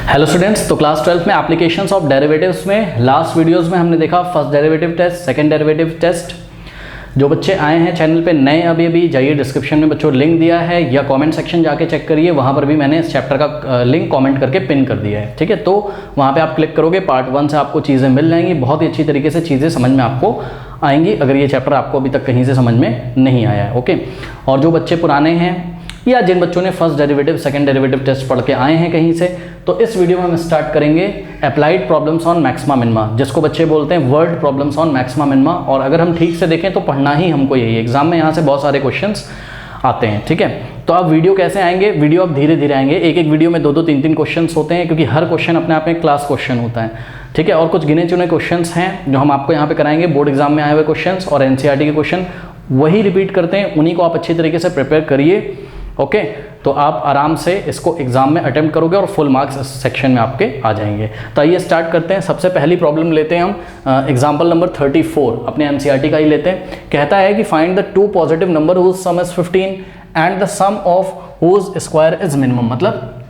Hello students, तो class 12 में applications of derivatives में लास्ट वीडियोस में हमने देखा first derivative test, second derivative test. जो बच्चे आए हैं चैनल पे नए अभी जाइए, डिस्क्रिप्शन में बच्चों लिंक दिया है या कमेंट सेक्शन जाके चेक करिए, वहाँ पर भी मैंने इस चैप्टर का लिंक कमेंट करके पिन कर दिया है। ठीक है, तो वहाँ पे आप क्लिक करोगे, पार्ट 1 से आपको चीज़ें मिल जाएंगी, बहुत ही अच्छी तरीके से चीज़ें समझ में आपको आएंगी अगर ये चैप्टर आपको अभी तक कहीं से समझ में नहीं आया है। ओके, और जो बच्चे पुराने हैं या जिन बच्चों ने first derivative second derivative test पढ़ के आए हैं कहीं से, तो इस वीडियो में हम स्टार्ट करेंगे applied problems on maxima minima, जिसको बच्चे बोलते हैं word problems on maxima minima. और अगर हम ठीक से देखें तो पढ़ना ही हमको यही है, एग्जाम में यहाँ से बहुत सारे क्वेश्चंस आते हैं। ठीक है, तो अब वीडियो कैसे आएंगे, वीडियो अब धीरे धीरे आएंगे, एक एक वीडियो में 2-2 3-3 क्वेश्चंस होते हैं, क्योंकि हर क्वेश्चन अपने आप में क्लास क्वेश्चन होता है। ठीक है, और कुछ गिने चुने क्वेश्चंस हैं जो हम आपको यहाँ पे कराएंगे, बोर्ड एग्जाम में आए हुए क्वेश्चंस और एनसीईआरटी के क्वेश्चन वही रिपीट करते हैं, उन्हीं को आप अच्छी तरीके से प्रिपेयर करिए। ओके, तो आप आराम से इसको एग्जाम में अटेम्प्ट करोगे और फुल मार्क्स इस सेक्शन में आपके आ जाएंगे। तो आइए स्टार्ट करते हैं। सबसे पहली प्रॉब्लम लेते हैं हम एग्जाम्पल नंबर 34, अपने एनसीईआरटी का ही लेते हैं। कहता है कि find the 2 positive number whose sum is 15 and the sum of whose square is minimum. मतलब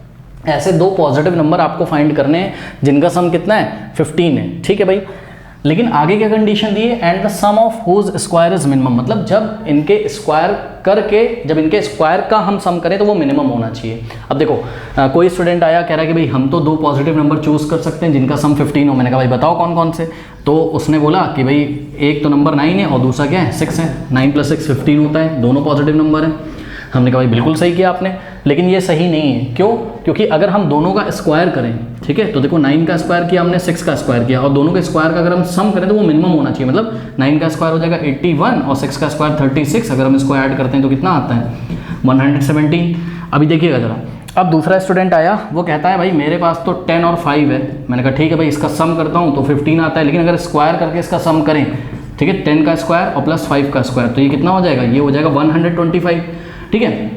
ऐसे 2 पॉजिटिव नंबर आपको फाइंड करने हैं जिनका सम कितना है, 15 है। ठीक है भाई, लेकिन आगे क्या कंडीशन दी है, and the sum of whose square is minimum, मतलब जब इनके स्क्वायर करके, जब इनके स्क्वायर का हम सम करें तो वो मिनिमम होना चाहिए। अब देखो कोई स्टूडेंट आया कह रहा है कि भाई हम तो 2 पॉजिटिव नंबर चूज कर सकते हैं जिनका सम 15 हो। मैंने कहा भाई बताओ कौन कौन से, तो उसने बोला कि भाई एक तो नंबर 9 है और दूसरा क्या है, 6 है। 9 + 6 15 होता है, दोनों पॉजिटिव नंबर है। हमने कहा भाई बिल्कुल सही किया आपने, लेकिन ये सही नहीं है। क्यों? क्योंकि अगर हम दोनों का स्क्वायर करें, ठीक है, तो देखो 9 का स्क्वायर किया हमने, 6 का स्क्वायर किया, और दोनों के स्क्वायर का अगर हम सम करें तो वो मिनिमम होना चाहिए। मतलब 9 का स्क्वायर हो जाएगा 81 और 6 का स्क्वायर 36, अगर हम इसको ऐड करते हैं तो कितना आता है, 117। अभी देखिएगा जरा, अब दूसरा स्टूडेंट आया, वो कहता है भाई मेरे पास तो 10 और 5 है। मैंने कहा ठीक है भाई, इसका सम करता हूँ तो 15 आता है, लेकिन अगर स्क्वायर करके इसका सम करें, ठीक है, 10 का स्क्वायर और प्लस 5 का स्क्वायर, तो ये कितना हो जाएगा, ये हो जाएगा 125। ठीक है,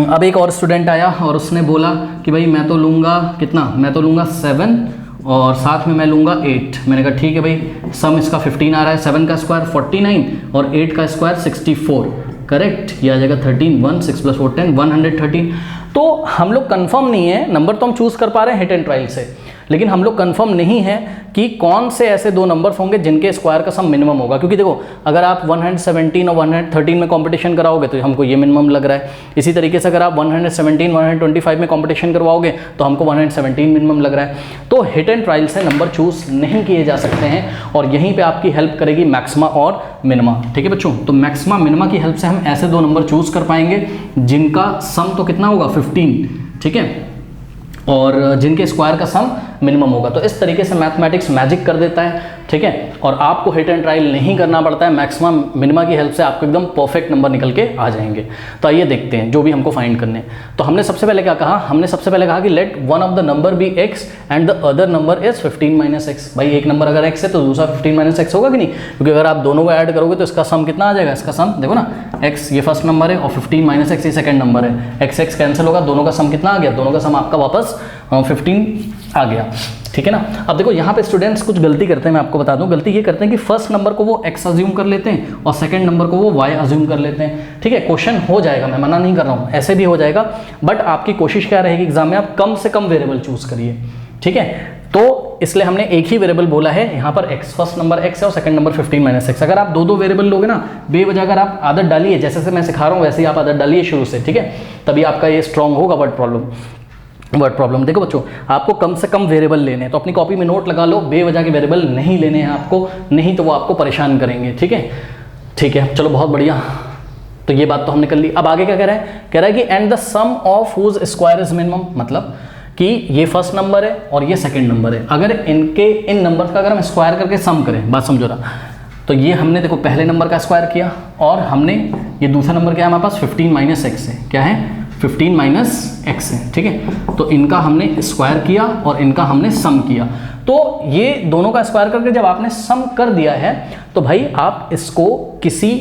अब एक और स्टूडेंट आया और उसने बोला कि भाई मैं तो लूँगा कितना, मैं तो लूँगा 7 और साथ में मैं लूँगा 8। मैंने कहा ठीक है भाई, सम इसका 15 आ रहा है, 7 का स्क्वायर 49 और 8 का स्क्वायर 64, करेक्ट, ये आ जाएगा 13, 1 6 + 4 10, 113। तो हम लोग कंफर्म नहीं है, नंबर तो हम चूज़ कर पा रहे हैं हिट एंड ट्रायल से, लेकिन हम लोग कंफर्म नहीं है कि कौन से ऐसे 2 नंबर्स होंगे जिनके स्क्वायर का सम मिनिमम होगा। क्योंकि देखो अगर आप 117 और 113 में कंपटीशन कराओगे तो हमको ये मिनिमम लग रहा है, इसी तरीके से अगर आप 117 125 में कंपटीशन करवाओगे तो हमको 117 मिनिमम लग रहा है। तो हिट एंड ट्रायल से नंबर चूज नहीं किए जा सकते हैं, और यहीं पे आपकी हेल्प करेगी मैक्सिमा और मिनिमा। ठीक है बच्चों, तो मैक्सिमा मिनिमा की हेल्प से हम ऐसे 2 नंबर चूज कर पाएंगे जिनका सम तो कितना होगा, 15, ठीक है, और जिनके स्क्वायर का सम मिनिमम होगा। तो इस तरीके से मैथमेटिक्स मैजिक कर देता है। ठीक है, और आपको हिट एंड ट्रायल नहीं करना पड़ता है, मैक्सिमम मिनिमा की हेल्प से आपको एकदम परफेक्ट नंबर निकल के आ जाएंगे। तो आइए देखते हैं जो भी हमको फाइंड करने हैं। तो हमने सबसे पहले क्या कहा, हमने सबसे पहले कहा कि let one of the number be x and the other number is 15 - x। भाई एक नंबर अगर x है तो दूसरा 15 - x होगा कि नहीं, क्योंकि अगर आप दोनों को ऐड करोगे तो इसका सम कितना आ जाएगा, इसका सम देखो ना, x ये फर्स्ट नंबर है और 15 - x ये सेकंड नंबर है, x कैंसिल होगा, दोनों का सम कितना आ गया, दोनों का सम आपका वापस 15 आ गया। ठीक है ना। अब देखो यहाँ पे स्टूडेंट्स कुछ गलती करते हैं, मैं आपको बता दूं, गलती ये करते हैं कि फर्स्ट नंबर को वो x अज्यूम कर लेते हैं और सेकंड नंबर को वो y अज्यूम कर लेते हैं। ठीक है, क्वेश्चन हो जाएगा, मैं मना नहीं कर रहा हूँ, ऐसे भी हो जाएगा, बट आपकी कोशिश क्या रहेगी एग्जाम में, आप कम से कम वेरिएबल चूज करिए। ठीक है, तो इसलिए हमने एक ही वेरिएबल बोला है यहाँ पर x, फर्स्ट नंबर x है और सेकंड नंबर 15 - x। अगर आप 2-2 वेरिएबल लोगे ना, बेवजह अगर आप आदत डालिए, जैसे से मैं सिखा रहा हूँ वैसे ही आप आदत डालिए शुरू से, ठीक है, तभी आपका ये स्ट्रॉन्ग होगा वर्ड प्रॉब्लम। देखो बच्चों, आपको कम से कम वेरिएबल लेने हैं, तो अपनी कॉपी में नोट लगा लो, बेवजह के वेरिएबल नहीं लेने हैं आपको, नहीं तो वो आपको परेशान करेंगे। ठीक है, चलो बहुत बढ़िया, तो ये बात तो हमने कर ली। अब आगे क्या कह रहा है कि and the sum of whose square is minimum, मतलब कि ये फर्स्ट नंबर है और ये सेकंड नंबर है, अगर इन नंबर्स का अगर हम स्क्वायर करके सम करें, बात समझो ना, तो ये हमने देखो पहले नंबर का स्क्वायर किया और हमने ये दूसरा नंबर क्या है हमारे पास, 15 - x है, क्या है, 15 - x है। ठीक है, तो इनका हमने स्क्वायर किया और इनका हमने सम किया। तो ये दोनों का स्क्वायर करके जब आपने सम कर दिया है तो भाई आप इसको किसी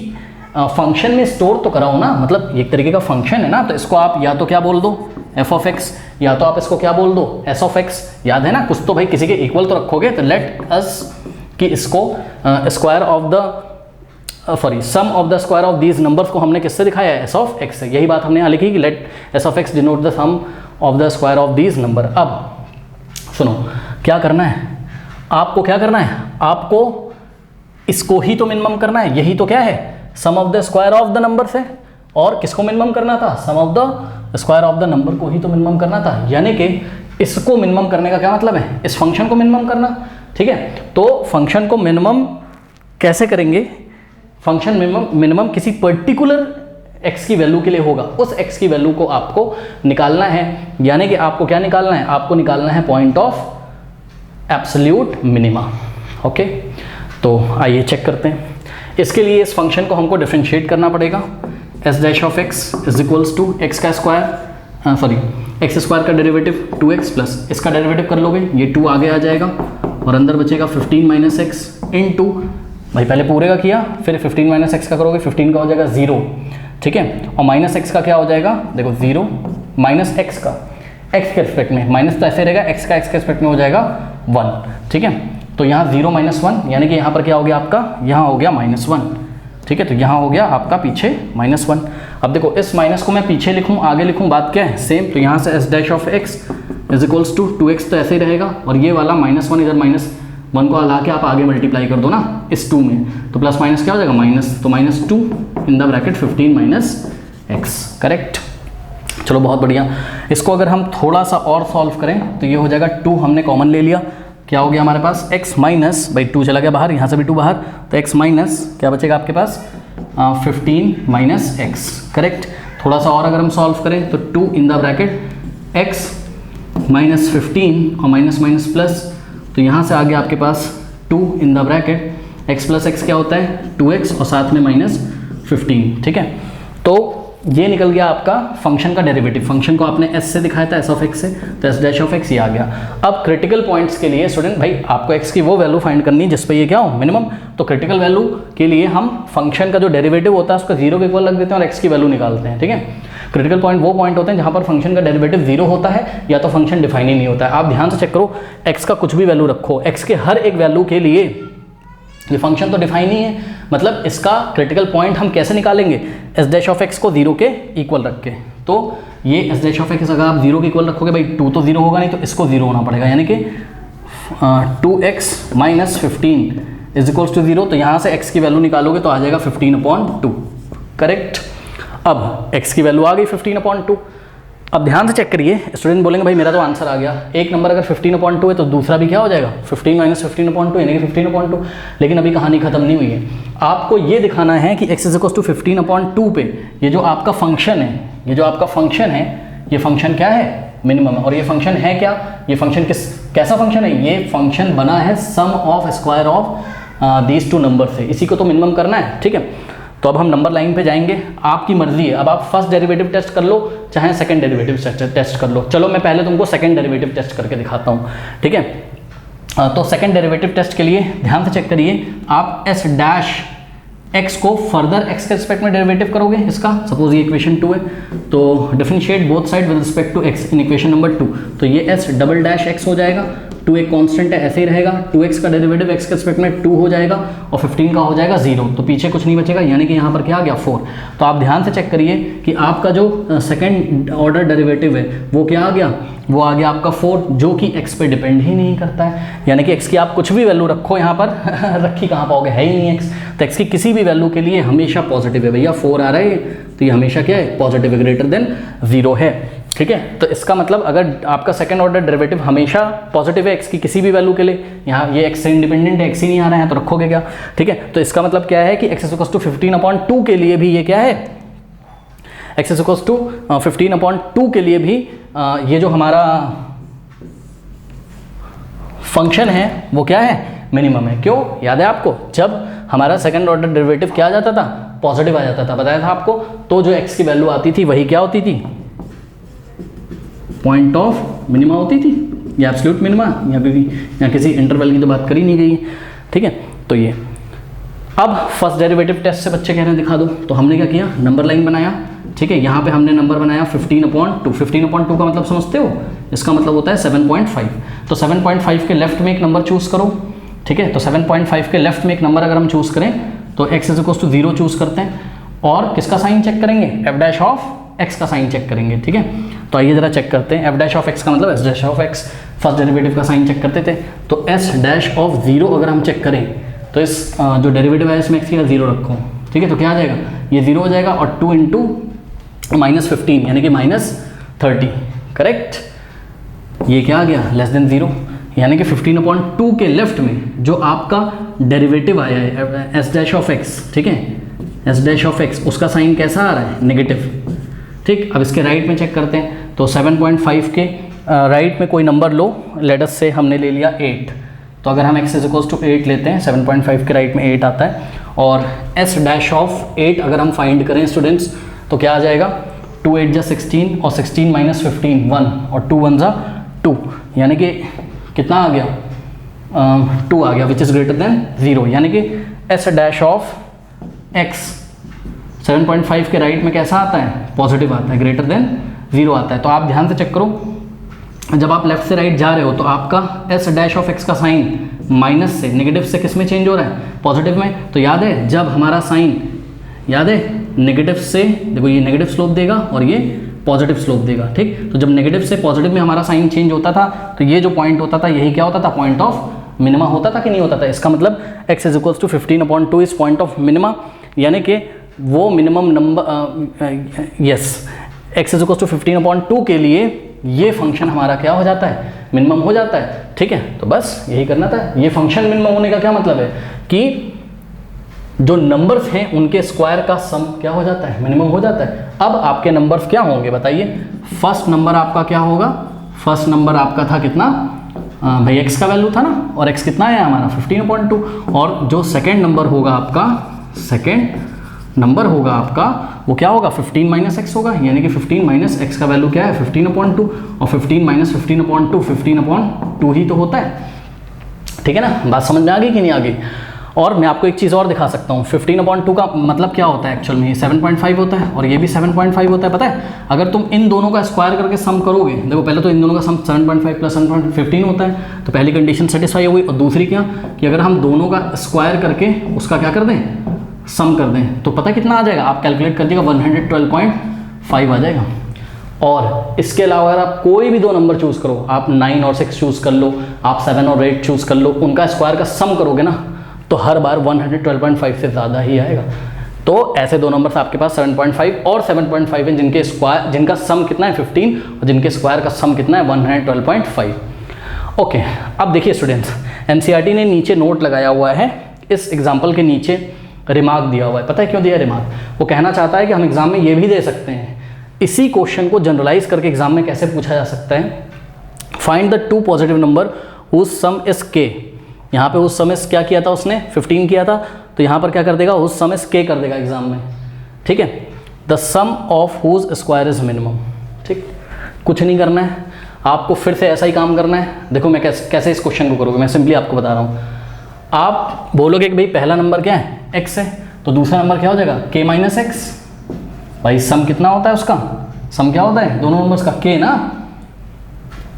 फंक्शन में स्टोर तो कराओ ना, मतलब एक तरीके का फंक्शन है ना, तो इसको आप या तो क्या बोल दो, f(x), या तो आप इसको क्या बोल दो, s(x), याद है ना, कुछ तो भाई किसी के इक्वल तो रखोगे। तो लेट अस कि इसको square of the sum of the square of these numbers को हमने किससे दिखाया है, s(x) से। यही बात हमने यहाँ लिखी कि let s(x) denote the sum of the square of these number. अब सुनो क्या करना है आपको, क्या करना है आपको, इसको ही तो मिनिमम करना है, यही तो क्या है sum of the square of the number से, और किसको मिनिमम करना था, sum of the square of the number को ही तो मिनिमम करना था। यानी कि इसको मिनिमम करने का क्या मतलब है, इस फंक्शन को मिनिमम करना, ठीक है। तो फंक्शन को मिनिमम कैसे करेंगे, फंक्शन मिनिमम किसी पर्टिकुलर x की वैल्यू के लिए होगा, उस x की वैल्यू को आपको निकालना है। यानी कि आपको क्या निकालना है, आपको निकालना है point of absolute minima. Okay, तो आइए चेक करते हैं। इसके लिए इस फंक्शन को हमको डिफरेंशिएट करना पड़ेगा। S dash of x is equals to X का स्क्वायर, सॉरी एक्स स्क्वायर का डेरिवेटिव 2x प्लस इसका डेरिवेटिव कर लोगे, ये 2 आगे आ जाएगा और अंदर बचेगा 15 माइनस एक्स इन टू, भाई पहले पूरे का किया फिर 15 माइनस एक्स का करोगे, 15 का हो जाएगा 0, ठीक है। और माइनस एक्स का क्या हो जाएगा, देखो 0 माइनस एक्स का एक्स के रिस्पेक्ट में, माइनस तो ऐसे रहेगा, एक्स का एक्स के रिस्पेक्ट में हो जाएगा 1, ठीक है। तो यहाँ 0 माइनस 1 यानी कि यहाँ पर क्या हो गया आपका, यहाँ हो गया -1, ठीक है। तो यहाँ हो गया आपका पीछे -1। अब देखो इस माइनस को मैं पीछे लिखूँ आगे लिखूँ, बात क्या है सेम। तो यहाँ से S dash of x is equals to 2x तो ऐसे ही रहेगा, और ये वाला -1 इधर -1 को हला के आप आगे मल्टीप्लाई कर दो ना इस 2 में, तो प्लस माइनस क्या हो जाएगा माइनस, तो -2 in the bracket 15 minus x, correct. चलो बहुत बढ़िया। इसको अगर हम थोड़ा सा और सॉल्व करें तो ये हो जाएगा 2 हमने कॉमन ले लिया, क्या हो गया हमारे पास x माइनस, भाई 2 चला गया बाहर, यहाँ से भी 2 बाहर, तो x माइनस क्या बचेगा आपके पास 15 माइनस एक्स, करेक्ट। थोड़ा सा और अगर हम सॉल्व करें तो 2 in the bracket x minus 15 और माइनस माइनस प्लस, तो यहाँ से आ गया आपके पास 2 in the bracket x plus x क्या होता है 2x और साथ में -15, ठीक है। तो ये निकल गया आपका फंक्शन का डेरिवेटिव। फंक्शन को आपने s से दिखाया था, s ऑफ x से, तो s डैश ऑफ x ये आ गया। अब क्रिटिकल पॉइंट्स के लिए स्टूडेंट भाई आपको x की वो वैल्यू फाइंड करनी है जिस पे ये क्या हो मिनिमम। तो क्रिटिकल वैल्यू के लिए हम फंक्शन का जो डेरिवेटिव होता है उसको 0 के इक्वल रख देते हैं और x की वैल्यू निकालते हैं, ठीक है। क्रिटिकल पॉइंट वो पॉइंट होते हैं जहाँ पर फंक्शन का डेरिवेटिव 0 होता है या तो फंक्शन डिफाइन ही नहीं होता है। आप ध्यान से चेक करो, x का कुछ भी वैल्यू रखो, x के हर एक वैल्यू के लिए ये फंक्शन तो डिफाइन ही है, मतलब इसका क्रिटिकल पॉइंट हम कैसे निकालेंगे, एस डैश ऑफ एक्स को 0 के इक्वल रख के। तो ये एस डैश ऑफ एक्स अगर आप 0 के इक्वल रखोगे, भाई 2 तो 0 होगा नहीं, तो इसको 0 होना पड़ेगा, यानी कि 2x minus 15 is equals to 0। तो यहाँ से x की वैल्यू निकालोगे तो आ जाएगा 15/2, करेक्ट। अब x की वैल्यू आ गई 15/2। अब ध्यान से चेक करिए, स्टूडेंट बोलेंगे भाई मेरा तो आंसर आ गया, एक नंबर अगर 15/2 है तो दूसरा भी क्या हो जाएगा 15 माइनस 15/2 यानी कि 15/2। लेकिन अभी कहानी खत्म नहीं हुई है, आपको ये दिखाना है कि x इज इक्वल्स टू 15/2 पे ये जो आपका फंक्शन है, ये जो आपका फंक्शन है, ये फंक्शन क्या है मिनिमम है। और ये फंक्शन है क्या, ये फंक्शन कैसा फंक्शन है, ये फंक्शन बना है sum of square of these 2 number से, इसी को तो मिनिमम करना है, ठीक है। तो अब हम नंबर लाइन पे जाएंगे, आपकी मर्जी है, अब आप फर्स्ट डेरिवेटिव टेस्ट कर लो चाहे सेकंड डेरिवेटिव टेस्ट कर लो। चलो मैं पहले तुमको सेकंड डेरिवेटिव टेस्ट करके दिखाता हूँ, ठीक है। तो सेकंड डेरिवेटिव टेस्ट के लिए ध्यान से चेक करिए, आप एस डैश एक्स को फर्दर एक्स के रिस्पेक्ट में डेरिवेटिव करोगे इसका, सपोज ये इक्वेशन 2 है, तो differentiate both side with respect to X in equation number 2, तो ये एस डबल डैश एक्स हो जाएगा, 2 एक कांस्टेंट है ऐसे ही रहेगा, 2x का डेरिवेटिव x के रिस्पेक्ट में 2 हो जाएगा और 15 का हो जाएगा 0, तो पीछे कुछ नहीं बचेगा, यानी कि यहाँ पर क्या आ गया 4। तो आप ध्यान से चेक करिए कि आपका जो सेकंड ऑर्डर डेरिवेटिव है वो क्या आ गया, वो आ गया आपका 4, जो कि x पे डिपेंड ही नहीं करता है, यानी कि x की आप कुछ भी वैल्यू रखो यहाँ पर रखी कहाँ पाओगे, है ही नहीं x, तो x की किसी भी वैल्यू के लिए हमेशा पॉजिटिव है। भैया 4 आ रहा है तो ये हमेशा क्या है पॉजिटिव है, ग्रेटर देन 0 है, ठीक है। तो इसका मतलब अगर आपका सेकंड ऑर्डर डेरिवेटिव हमेशा पॉजिटिव है x की किसी भी वैल्यू के लिए, यहाँ ये x से इंडिपेंडेंट है, x ही नहीं आ रहा है तो रखोगे क्या, ठीक है। तो इसका मतलब क्या है कि x इक्वल्स टू 15/2 के लिए भी ये क्या है, x इक्वल्स टू 15/2 के लिए भी ये जो हमारा फंक्शन है वो क्या है मिनिमम है। क्यों, याद है आपको, जब हमारा सेकंड ऑर्डर डेरिवेटिव क्या आ जाता था पॉजिटिव आ जाता था, बताया था आपको, तो जो x की वैल्यू आती थी वही क्या होती थी पॉइंट ऑफ मिनिमा होती थी, या एब्सोल्यूट मिनिमा, यहाँ पे भी यहाँ किसी इंटरवल की तो बात करी नहीं गई, ठीक है। तो ये अब फर्स्ट डेरिवेटिव टेस्ट से बच्चे कह रहे हैं दिखा दो, तो हमने क्या किया नंबर लाइन बनाया, ठीक है। यहाँ पे हमने नंबर बनाया 15/2, 15/2 का मतलब समझते हो, इसका मतलब होता है 7.5, तो 7.5 के लेफ्ट में एक नंबर चूज करो, ठीक है। तो 7.5 के लेफ्ट में एक नंबर अगर हम चूज करें तो x is equals to 0 choose करते हैं, और किसका साइन चेक करेंगे, f डैश ऑफ x का साइन चेक करेंगे, ठीक है। तो आइए जरा चेक करते हैं, f डैश ऑफ x का मतलब s dash of x first derivative का साइन चेक करते थे, तो एस डैश ऑफ ज़ीरो अगर हम चेक करें तो इस जो डेरिवेटिव है इसमें एक्स का ज़ीरो रखो, ठीक है, तो क्या आ जाएगा, ये ज़ीरो हो जाएगा और 2 इंटू -15 यानी कि -30, करेक्ट। ये क्या आ गया, लेस देन ज़ीरो, यानी कि 15/2 के लेफ्ट में जो आपका डेरिवेटिव आया है एस डैश ऑफ एक्स, ठीक है, एस डैश ऑफ एक्स, उसका साइन कैसा आ रहा है, नेगेटिव, ठीक। अब इसके राइट में चेक करते हैं, तो 7.5 के राइट में कोई नंबर लो, लेट अस से हमने ले लिया 8, तो अगर हम x इक्वल्स टू 8 लेते हैं, 7.5 के राइट में 8 आता है, और s डैश ऑफ 8 अगर हम फाइंड करें स्टूडेंट्स तो क्या आ जाएगा, 2 8 जा 16 और 16 - 15 1 और 2 1 जा 2, यानी कि कितना आ गया, 2 आ गया, विच इज़ ग्रेटर देन 0, यानी कि s डैश ऑफ x 7.5 के राइट में कैसा आता है, पॉजिटिव आता है, ग्रेटर देन 0 आता है। तो आप ध्यान से चेक करो, जब आप लेफ्ट से राइट जा रहे हो तो आपका एस डैश ऑफ एक्स का साइन माइनस से नेगेटिव से किस में चेंज हो रहा है, पॉजिटिव में। तो याद है जब हमारा साइन, याद है नेगेटिव से, देखो ये नेगेटिव स्लोप देगा और ये पॉजिटिव स्लोप देगा, ठीक। तो जब नेगेटिव से पॉजिटिव में हमारा साइन चेंज होता था तो ये जो पॉइंट होता था यही क्या होता था, पॉइंट ऑफ मिनिमा होता था कि नहीं होता था। इसका मतलब x is equals to 15/2 is point of minima, यानी कि वो minimum number, yes, x is equals to 15/2 के लिए ये फंक्शन हमारा क्या हो जाता है, मिनिमम हो जाता है, ठीक है। तो बस यही करना था। ये फंक्शन मिनिमम होने का क्या मतलब है कि जो नंबर्स हैं उनके स्क्वायर का सम क्या हो जाता है, मिनिमम हो जाता है। अब आपके नंबर्स क्या होंगे बताइए, फर्स्ट नंबर आपका क्या होगा, फर्स्ट नंबर आपका था कितना, भाई x का वैल्यू था ना, और x कितना आया हमारा 15/2, और जो सेकेंड नंबर होगा आपका, सेकेंड नंबर होगा आपका वो क्या होगा, 15 - x होगा, यानी कि 15 - x का वैल्यू क्या है 15/2, और 15 - 15/2 15/2 ही तो होता है, ठीक है ना। बात समझ में आ गई कि नहीं आ गई। और मैं आपको एक चीज़ और दिखा सकता हूँ, 15/2 का मतलब क्या होता है एक्चुअल में, ये 7.5 होता है और ये भी 7.5 होता है। पता है अगर तुम इन दोनों का स्क्वायर करके सम करोगे, देखो पहले तो इन दोनों का सम 7.5 + 7.15 होता है, तो पहली कंडीशन सेटिस्फाई हो गई। और दूसरी क्या कि अगर हम दोनों का स्क्वायर करके उसका क्या कर दें, सम कर दें, तो पता कितना आ जाएगा, आप कैलकुलेट कर दीजिएगा 112.5 आ जाएगा। और इसके अलावा अगर आप कोई भी दो नंबर चूज़ करो, आप 9 और 6 चूज़ कर लो, आप 7 और 8 चूज़ कर लो, उनका स्क्वायर का सम करोगे ना तो हर बार 112.5 से ज़्यादा ही आएगा। तो ऐसे दो नंबर्स आपके पास 7.5 और 7.5 हैं जिनके स्क्वायर, जिनका सम कितना है 15 और जिनके स्क्वायर का सम कितना है 112.5। ओके, अब देखिए स्टूडेंट्स, एनसीईआरटी ने नीचे नोट लगाया हुआ है, इस एग्जाम्पल के नीचे रिमार्क दिया हुआ है। पता है क्यों दिया रिमार्क, वो कहना चाहता है कि हम एग्जाम में ये भी दे सकते हैं, इसी क्वेश्चन को जनरलाइज करके एग्जाम में कैसे पूछा जा सकता है, find the 2 positive number whose sum is k। यहाँ पे उस समय क्या किया था उसने, 15 किया था, तो यहाँ पर क्या कर देगा, उस समय k कर देगा एग्जाम में, ठीक है। The sum of whose square is minimum, ठीक। कुछ नहीं करना है आपको, फिर से ऐसा ही काम करना है। देखो मैं कैसे इस क्वेश्चन को करोगे, मैं सिंपली आपको बता रहा हूँ। आप बोलोगे कि भाई पहला नंबर क्या है, x है, तो दूसरा नंबर क्या हो जाएगा k - x। भाई सम कितना होता है उसका, सम क्या होता है दोनों नंबर्स का, k ना,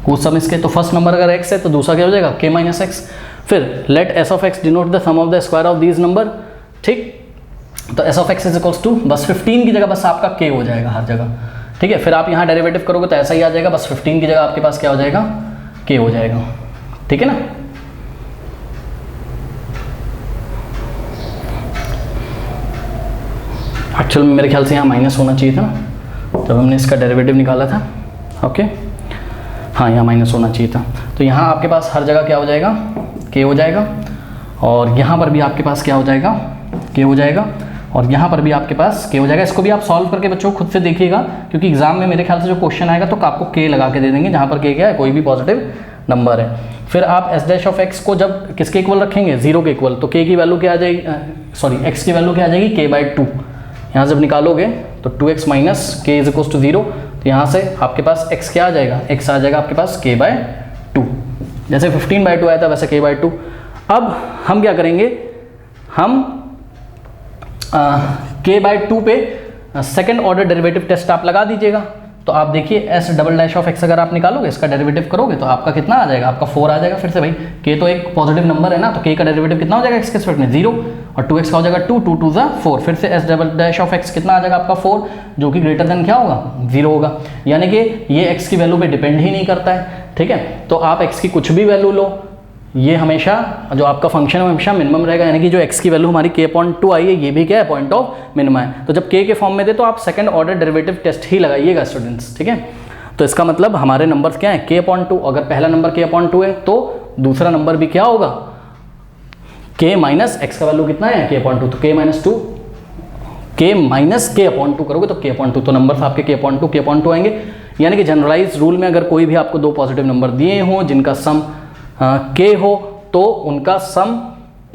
हुज सम इसके, तो फर्स्ट नंबर अगर x है तो दूसरा क्या हो जाएगा k - x। फिर let s of x denote the sum of the square of these number, ठीक। तो s of x is equals to, बस 15 की जगह बस आपका k हो जाएगा हर जगह, ठीक है। फिर आप यहाँ डेरिवेटिव करोगे तो ऐसा ही आ जाएगा, बस 15 की जगह आपके पास क्या हो जाएगा, k हो जाएगा, ठीक है ना। एक्चुअल में मेरे ख्याल से यहाँ माइनस होना चाहिए था ना जब हमने इसका डेरिवेटिव निकाला था, ओके, हाँ यहाँ माइनस होना चाहिए था। तो यहाँ आपके पास हर जगह क्या हो जाएगा, k हो जाएगा, और यहाँ पर भी आपके पास क्या हो जाएगा, k हो जाएगा, और यहाँ पर भी आपके पास k हो जाएगा। इसको भी आप सॉल्व करके बच्चों खुद से देखिएगा, क्योंकि एग्जाम में मेरे ख्याल से जो क्वेश्चन आएगा तो आपको k लगा के दे देंगे, जहाँ पर k क्या है, कोई भी पॉजिटिव नंबर है। फिर आप s डैश ऑफ x को जब किसके इक्वल रखेंगे, 0 के इक्वल, तो k की वैल्यू क्या आ जाएगी, सॉरी x की वैल्यू क्या आ जाएगी, k/2। यहाँ जब निकालोगे तो 2x - k is equals to 0, तो यहाँ से आपके पास x क्या आ जाएगा, x आ जाएगा आपके पास k/2। जैसे 15/2 आया था वैसे k/2। अब हम क्या करेंगे, हम k/2 पे सेकंड ऑर्डर डेरिवेटिव टेस्ट आप लगा दीजिएगा। तो आप देखिए s double dash of x अगर आप निकालोगे, इसका डेरिवेटिव करोगे तो आपका कितना आ जाएगा, आपका 4 आ जाएगा। फिर से भाई k तो एक पॉजिटिव नंबर है ना, तो k का डेरिवेटिव कितना हो जाएगा x के रिस्पेक्ट में 0, और 2x का हो जाएगा 2, 2 2 4। फिर से s double dash of x कितना आ जाएगा आपका 4, जो कि ग्रेटर देन क्या होगा, 0 होगा। यानी कि ये x की वैल्यू पे डिपेंड ही नहीं करता है, ठीक है। तो आप x की कुछ भी वैल्यू लो, ये हमेशा जो आपका फंक्शन है हमेशा मिनिमम रहेगा, यानी कि जो x की वैल्यू हमारी k/2 आई है ये भी क्या है, पॉइंट ऑफ मिनिमम है। तो जब k के फॉर्म में थे तो आप सेकंड ऑर्डर डेरिवेटिव टेस्ट ही लगाइएगा स्टूडेंट्स, ठीक है। तो इसका मतलब हमारे नंबर्स क्या है, k/2। अगर पहला नंबर k/2 है तो दूसरा नंबर भी क्या होगा, k माइनस x का वैल्यू कितना है, k/2, तो k माइनस k/2 करोगे तो k/2, तो नंबर्स आपके k/2 आएंगे। यानी कि जनरलाइज रूल में अगर कोई भी आपको दो पॉजिटिव नंबर दिए हों जिनका सम k हो, तो उनका सम,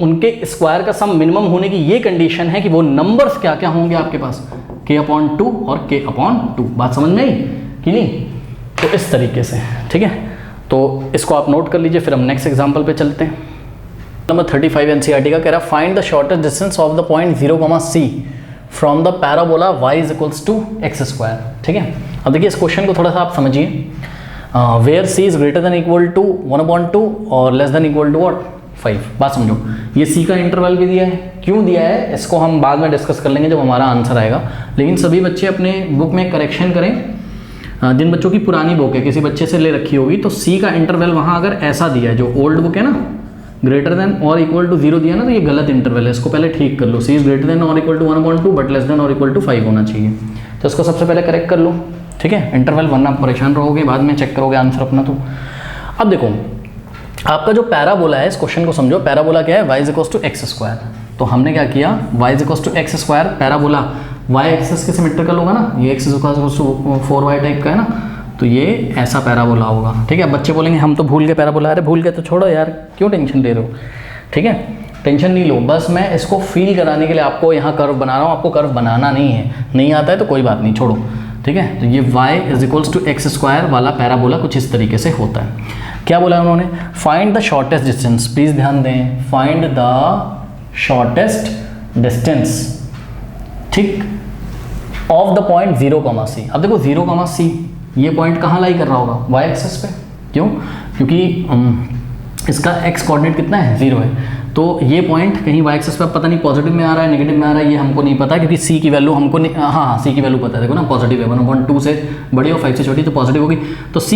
उनके स्क्वायर का सम मिनिमम होने की ये कंडीशन है कि वो नंबर्स क्या क्या होंगे आपके पास, k/2 और k/2। बात समझ में आई कि नहीं? तो इस तरीके से, ठीक है। तो इसको आप नोट कर लीजिए, फिर हम नेक्स्ट एग्जाम्पल पे चलते हैं। नंबर 35 एनसीईआरटी का कह रहा है find the shortest distance of the point 0, c from the parabola y equals to x², ठीक है। अब देखिए इस क्वेश्चन को थोड़ा सा आप समझिए, where c is greater than equal to 1/2 और less than equal to what 5। बात समझो, ये c का इंटरवल भी दिया है, क्यों दिया है इसको हम बाद में डिस्कस कर लेंगे जब हमारा आंसर आएगा। लेकिन सभी बच्चे अपने बुक में करेक्शन करें, जिन बच्चों की पुरानी बुक है, किसी बच्चे से ले रखी होगी, तो c का इंटरवल वहाँ अगर ऐसा दिया है, जो ओल्ड बुक है ना, ग्रेटर देन और इक्वल टू 0 दिया ना, तो ये गलत इंटरवल है, इसको पहले ठीक कर लो। c इज ग्रेटर देन और equal to 1/2 but less than और इक्वल टू 5 होना चाहिए, तो इसको सबसे पहले करेक्ट कर लो, ठीक है। इंटरवल, वरना परेशान रहोगे, बाद में चेक करोगे आंसर अपना। तो अब देखो आपका जो पैराबोला है, इस क्वेश्चन को समझो, पैराबोला क्या है, y इक्वल्स टू x²। तो हमने क्या किया, y equals to x², parabola y axis के सिमेट्रिकल होगा ना, ये x equals to 4y type का है ना, तो ये ऐसा पैराबोला होगा, ठीक है। बच्चे बोलेंगे हम तो भूल गए पैराबोला, अरे भूल गए तो छोड़ो यार, क्यों टेंशन ले रहे हो, ठीक है। टेंशन नहीं लो, बस मैं इसको फील कराने के लिए आपको यहाँ कर्व बना रहा हूँ, आपको कर्व बनाना नहीं है, नहीं आता है तो कोई बात नहीं, छोड़ो, ठीक है। तो ये y is equals to x² वाला पैराबोला कुछ इस तरीके से होता है। क्या बोला उन्होंने, find the shortest distance, please ध्यान दें, फाइंड द शॉर्टेस्ट डिस्टेंस, ठीक, ऑफ द पॉइंट 0, c। अब देखो 0, c ये पॉइंट कहाँ लाई कर रहा होगा, y एक्सिस पे, क्यों, क्योंकि इसका x कोऑर्डिनेट कितना है, 0 है, तो ये पॉइंट कहीं y एक्सिस पे पता नहीं पॉजिटिव में आ रहा है नेगेटिव में आ रहा है, ये हमको नहीं पता, क्योंकि c की वैल्यू हमको नहीं, हाँ c की वैल्यू पता है, देखो ना पॉजिटिव है, 1/2 से बड़ी और 5 से छोटी, तो पॉजिटिव होगी, तो c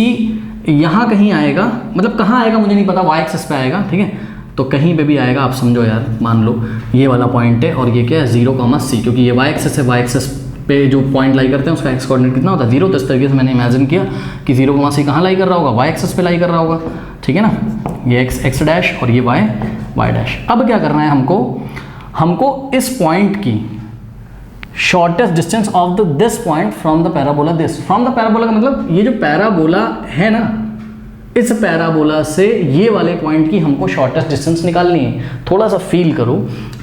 यहाँ कहीं आएगा, मतलब कहाँ आएगा मुझे नहीं पता, y एक्सिस पे आएगा, ठीक है। तो कहीं पे भी आएगा, आप समझो यार, मान लो ये वाला पॉइंट है और ये क्या है 0, c, क्योंकि ये y एक्सिस है, y एक्सिस पे जो पॉइंट लाई करते हैं उसका x कोऑर्डिनेट कितना होता है, 0। तो इस तरीके से मैंने इमेजिन किया कि 0, c कहाँ लाई कर रहा होगा, y एक्सिस पे लाई कर रहा होगा, ठीक है ना, ये x डैश और ये y डैश। अब क्या करना है हमको इस पॉइंट की shortest distance of this point from the parabola, this from the parabola का मतलब ये जो पैराबोला है ना, इस पैराबोला से ये वाले पॉइंट की हमको शॉर्टेस्ट डिस्टेंस निकालनी है। थोड़ा सा फील करो,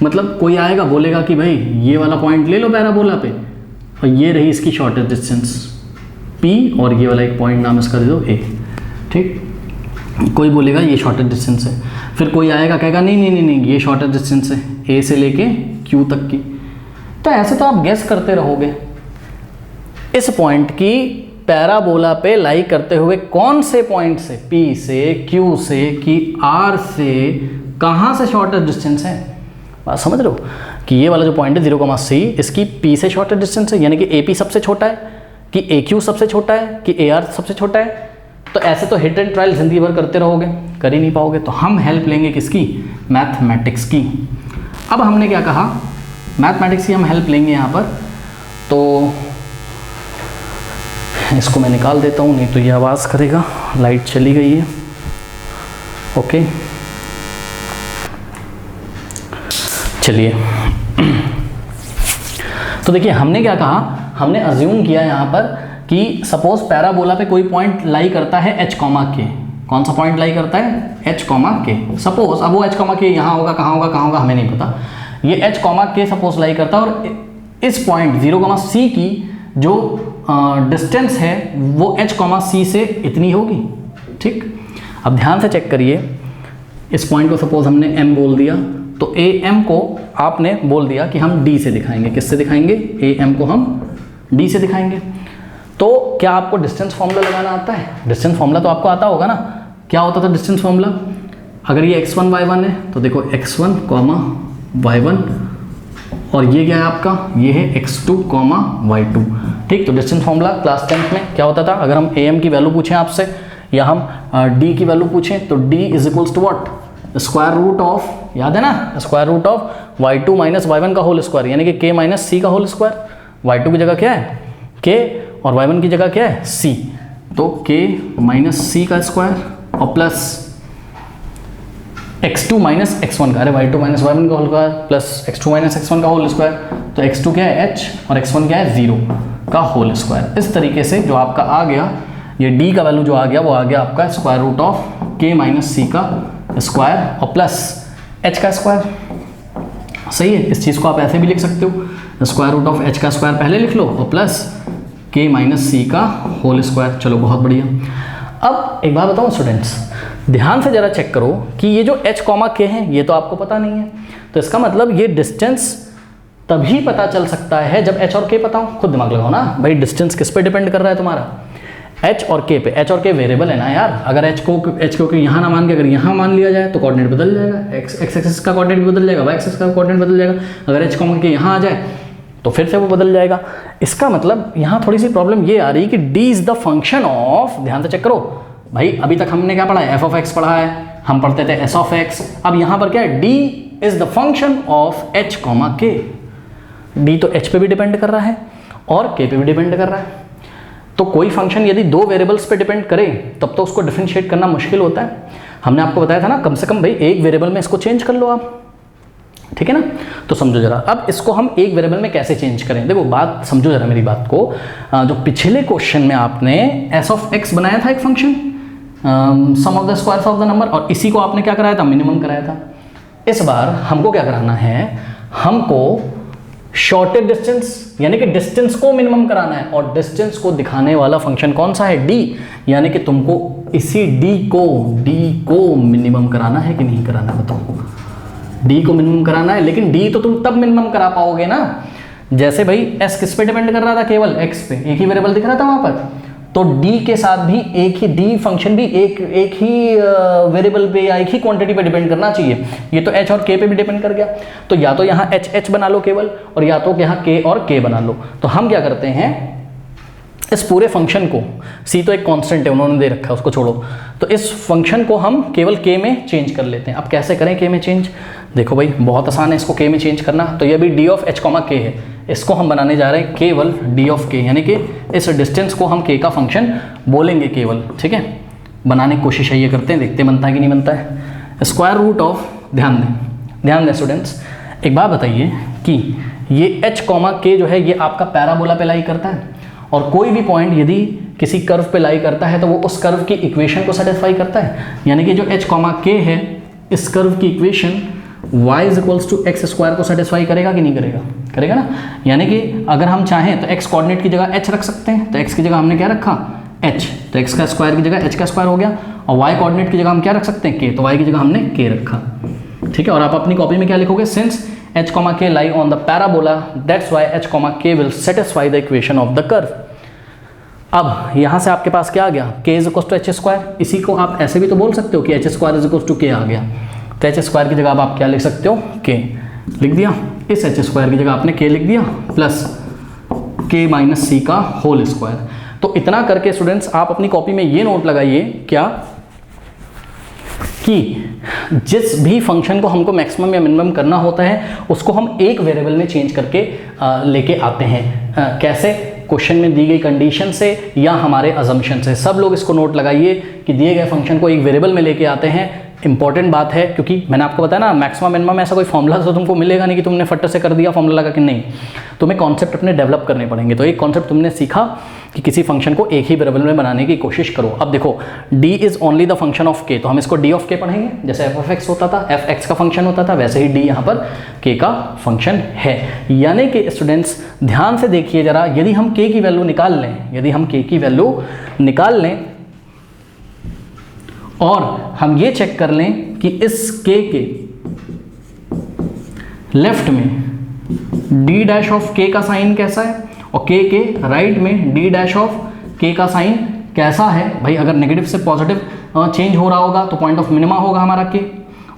मतलब कोई आएगा बोलेगा कि भाई ये वाला पॉइंट ले लो पैराबोला पे, और ये रही इसकी शॉर्टेस्ट डिस्टेंस P, और ये वाला एक पॉइंट नाम इसका दे दो A, ठीक। कोई बोलेगा ये शॉर्टेस्ट डिस्टेंस है, फिर कोई आएगा कहेगा नहीं ये शॉर्टेस्ट डिस्टेंस है A से लेके Q तक की। तो ऐसे तो आप गेस करते रहोगे, इस पॉइंट की पैराबोला पे लाई करते हुए कौन से पॉइंट से, P से, Q से कि R से कहाँ से शॉर्टेस्ट डिस्टेंस है। बात समझ रहे हो कि ये वाला जो पॉइंट है 0, c, इसकी P से शॉर्टेस्ट डिस्टेंस है, यानी कि AP सबसे छोटा है, कि AQ सबसे छोटा है, कि AR सबसे छोटा है। तो ऐसे तो हिट एंड ट्रायल जिंदगी भर करते रहोगे, कर ही नहीं पाओगे। तो हम हेल्प लेंगे किसकी, मैथमेटिक्स की। अब हमने क्या कहा, मैथमेटिक्स की हम हेल्प लेंगे यहाँ पर। तो इसको मैं निकाल देता हूँ, नहीं तो ये आवाज़ करेगा। लाइट चली गई है, ओके, चलिए। तो देखिए हमने क्या कहा, हमने अज्यूम किया यहाँ पर कि सपोज पैराबोला पे कोई पॉइंट लाई करता है h, k। कौन सा पॉइंट लाई करता है, h, k। सपोज अब वो h, k यहाँ होगा, कहाँ होगा हमें नहीं पता। ये h, k सपोज लाई करता है, और इस पॉइंट 0, c की जो डिस्टेंस है वो h, c से इतनी होगी, ठीक। अब ध्यान से चेक करिए, इस पॉइंट को सपोज हमने m बोल दिया, तो AM को आपने बोल दिया कि हम D से दिखाएंगे। किससे दिखाएंगे, AM को हम D से दिखाएंगे। तो क्या आपको डिस्टेंस फॉर्मूला लगाना आता है, डिस्टेंस फॉर्मूला तो आपको आता होगा ना। क्या होता था डिस्टेंस फॉर्मूला, अगर ये x1 y1 है तो देखो x1, y1, और ये क्या है आपका, ये है x2, y2, ठीक। तो डिस्टेंस फॉर्मूला क्लास 10th में क्या होता था, अगर हम AM की वैल्यू पूछें आपसे, या हम d की वैल्यू पूछें तो d is equals to what, square root of, याद है ना, square root of y2 minus y1 का होल स्क्वायर, यानी कि k माइनस c का होल स्क्वायर। y2 की जगह क्या है k और y1 की जगह क्या है c, तो k माइनस c का स्क्वायर और प्लस x2 माइनस x1 का, अरे y2 माइनस y1 का whole square plus x2 minus x1 का होल स्क्वायर, तो x2 क्या है h और x1 क्या है 0 का होल स्क्वायर। इस तरीके से जो आपका आ गया, ये d का वैल्यू जो आ गया वो आ गया आपका square root of k minus c का स्क्वायर और प्लस h का स्क्वायर। सही है, इस चीज़ को आप ऐसे भी लिख सकते हो, स्क्वायर रूट ऑफ h का स्क्वायर पहले लिख लो और प्लस k माइनस c का होल स्क्वायर। चलो बहुत बढ़िया। अब एक बात बताऊँ स्टूडेंट्स, ध्यान से ज़रा चेक करो कि ये जो h कॉमा k है ये तो आपको पता नहीं है, तो इसका मतलब ये डिस्टेंस तभी पता चल सकता है जब h और k पता हो। खुद दिमाग लगाओ ना भाई, डिस्टेंस किस पे डिपेंड कर रहा है तुम्हारा, h और k पे। h और k वेरिएबल है ना यार, अगर h को यहाँ ना मान के अगर यहाँ मान लिया जाए तो कोऑर्डिनेट बदल जाएगा, x एक्सिस का कोऑर्डिनेट बदल जाएगा, y एक्सिस का कोऑर्डिनेट बदल जाएगा। अगर h कॉमा k यहाँ आ जाए तो फिर से वो बदल जाएगा। इसका मतलब यहाँ थोड़ी सी प्रॉब्लम ये आ रही है कि d is the function of, ध्यान से चेक करो भाई, अभी तक हमने क्या पढ़ा है, f ऑफ x पढ़ा है, हम पढ़ते थे s ऑफ x। अब यहाँ पर क्या है, d is the function of h comma k। d तो h पे भी डिपेंड कर रहा है और k पे भी डिपेंड कर रहा है। तो कोई फंक्शन यदि दो वेरिएबल्स पे डिपेंड करे तब तो उसको डिफरेंशिएट करना मुश्किल होता है। हमने आपको बताया था ना, कम से कम भाई एक वेरिएबल में इसको चेंज कर लो आप, ठीक है ना। तो समझो जरा, अब इसको हम एक वेरिएबल में कैसे चेंज करें। देखो बात समझो जरा मेरी बात को, जो पिछले क्वेश्चन में आपने s ऑफ x बनाया था एक function, sum of the squares of the number, और इसी को आपने क्या कराया था, मिनिमम कराया था। इस बार हमको क्या कराना है, हमको शॉर्टेड डिस्टेंस यानी कि डिस्टेंस को मिनिमम कराना है, और डिस्टेंस को दिखाने वाला फंक्शन कौन सा है, d, यानी कि तुमको इसी d को मिनिमम कराना है कि नहीं कराना, बताओ। d को मिनिमम कराना है, लेकिन d तो तुम तब मिनिमम करा पाओगे ना जैसे भाई s किस पे डिपेंड कर रहा था, केवल x पे, एक ही वेरिएबल दिख रहा था वहां पर, तो d के साथ भी एक ही d फंक्शन भी एक ही वेरिएबल पे या एक ही क्वांटिटी पे डिपेंड करना चाहिए। ये तो h और k पे भी डिपेंड कर गया, तो या तो यहाँ h बना लो केवल, और या तो यहाँ k और k बना लो। तो हम क्या करते हैं, इस पूरे फंक्शन को, c तो एक कांस्टेंट है उन्होंने दे रखा है उसको छोड़ो, तो इस फंक्शन को हम केवल k में चेंज कर लेते हैं। अब कैसे करें k में चेंज, देखो भाई बहुत आसान है इसको k में चेंज करना। तो ये भी d of h comma k है, इसको हम बनाने जा रहे हैं केवल d ऑफ k, यानी कि इस डिस्टेंस को हम k का फंक्शन बोलेंगे केवल, ठीक है। बनाने की कोशिश है, ये करते हैं, देखते हैं बनता है कि नहीं बनता है। स्क्वायर रूट ऑफ, ध्यान दें स्टूडेंट्स, एक बात बताइए कि ये h कॉमा k जो है ये आपका पैराबोला पे लाई करता है, और कोई भी पॉइंट यदि किसी कर्व पे लाई करता है तो वो उस कर्व की इक्वेशन को सेटिस्फाई करता है। यानी कि जो h कॉमा k है, इस कर्व की equation y is equals to x square को सेटिस्फाई करेगा कि नहीं करेगा, करेगा ना। यानी कि अगर हम चाहें तो x कोऑर्डिनेट की जगह h रख सकते हैं, तो x की जगह हमने क्या रखा, h, तो x का स्क्वायर की जगह h का स्क्वायर हो गया, और y कोऑर्डिनेट की जगह हम क्या रख सकते हैं, k, तो y की जगह हमने k रखा, ठीक है। और आप अपनी कॉपी में क्या लिखोगे, since h comma k lie on the parabola that's why h comma k will satisfy the equation of the curve. अब यहाँ से आपके पास क्या आ गया, k is equals to h square. इसी को आप ऐसे भी तो बोल सकते हो कि h square is equals to k आ गया, तो एच स्क्वायर की जगह आप क्या लिख सकते हो, k लिख दिया, इस एच स्क्वायर की जगह आपने k लिख दिया प्लस k माइनस c का होल स्क्वायर। तो इतना करके स्टूडेंट्स आप अपनी कॉपी में ये नोट लगाइए क्या, कि जिस भी फंक्शन को हमको मैक्सिमम या मिनिमम करना होता है उसको हम एक वेरिएबल में चेंज करके लेके आते हैं। कैसे, क्वेश्चन में दी गई कंडीशन से या हमारे अजम्पशन से। सब लोग इसको नोट लगाइए कि दिए गए फंक्शन को एक वेरिएबल में लेके आते हैं। इंपॉर्टेंट बात है, क्योंकि मैंने आपको बताया ना मैक्सिमम मिनिमम ऐसा कोई फॉर्मूला तो तुमको मिलेगा नहीं कि तुमने फट से कर दिया फॉर्मूला लगा कि नहीं, तुम्हें कॉन्सेप्ट अपने डेवलप करने पड़ेंगे। तो एक कॉन्सेप्ट तुमने सीखा कि किसी फंक्शन को एक ही वेरिएबल में बनाने की कोशिश करो। अब देखो d is only the function of k, तो हम इसको d ऑफ k पढ़ेंगे, जैसे f ऑफ x होता था, f x का फंक्शन होता था, वैसे ही d यहाँ पर k का फंक्शन है। यानी कि स्टूडेंट्स ध्यान से देखिए जरा, यदि हम k की वैल्यू निकाल लें, और हम ये चेक कर लें कि इस k के लेफ्ट में d डैश ऑफ k का साइन कैसा है, और k के राइट में d डैश ऑफ k का साइन कैसा है। भाई अगर नेगेटिव से पॉजिटिव चेंज हो रहा होगा तो पॉइंट ऑफ मिनिमा होगा हमारा k,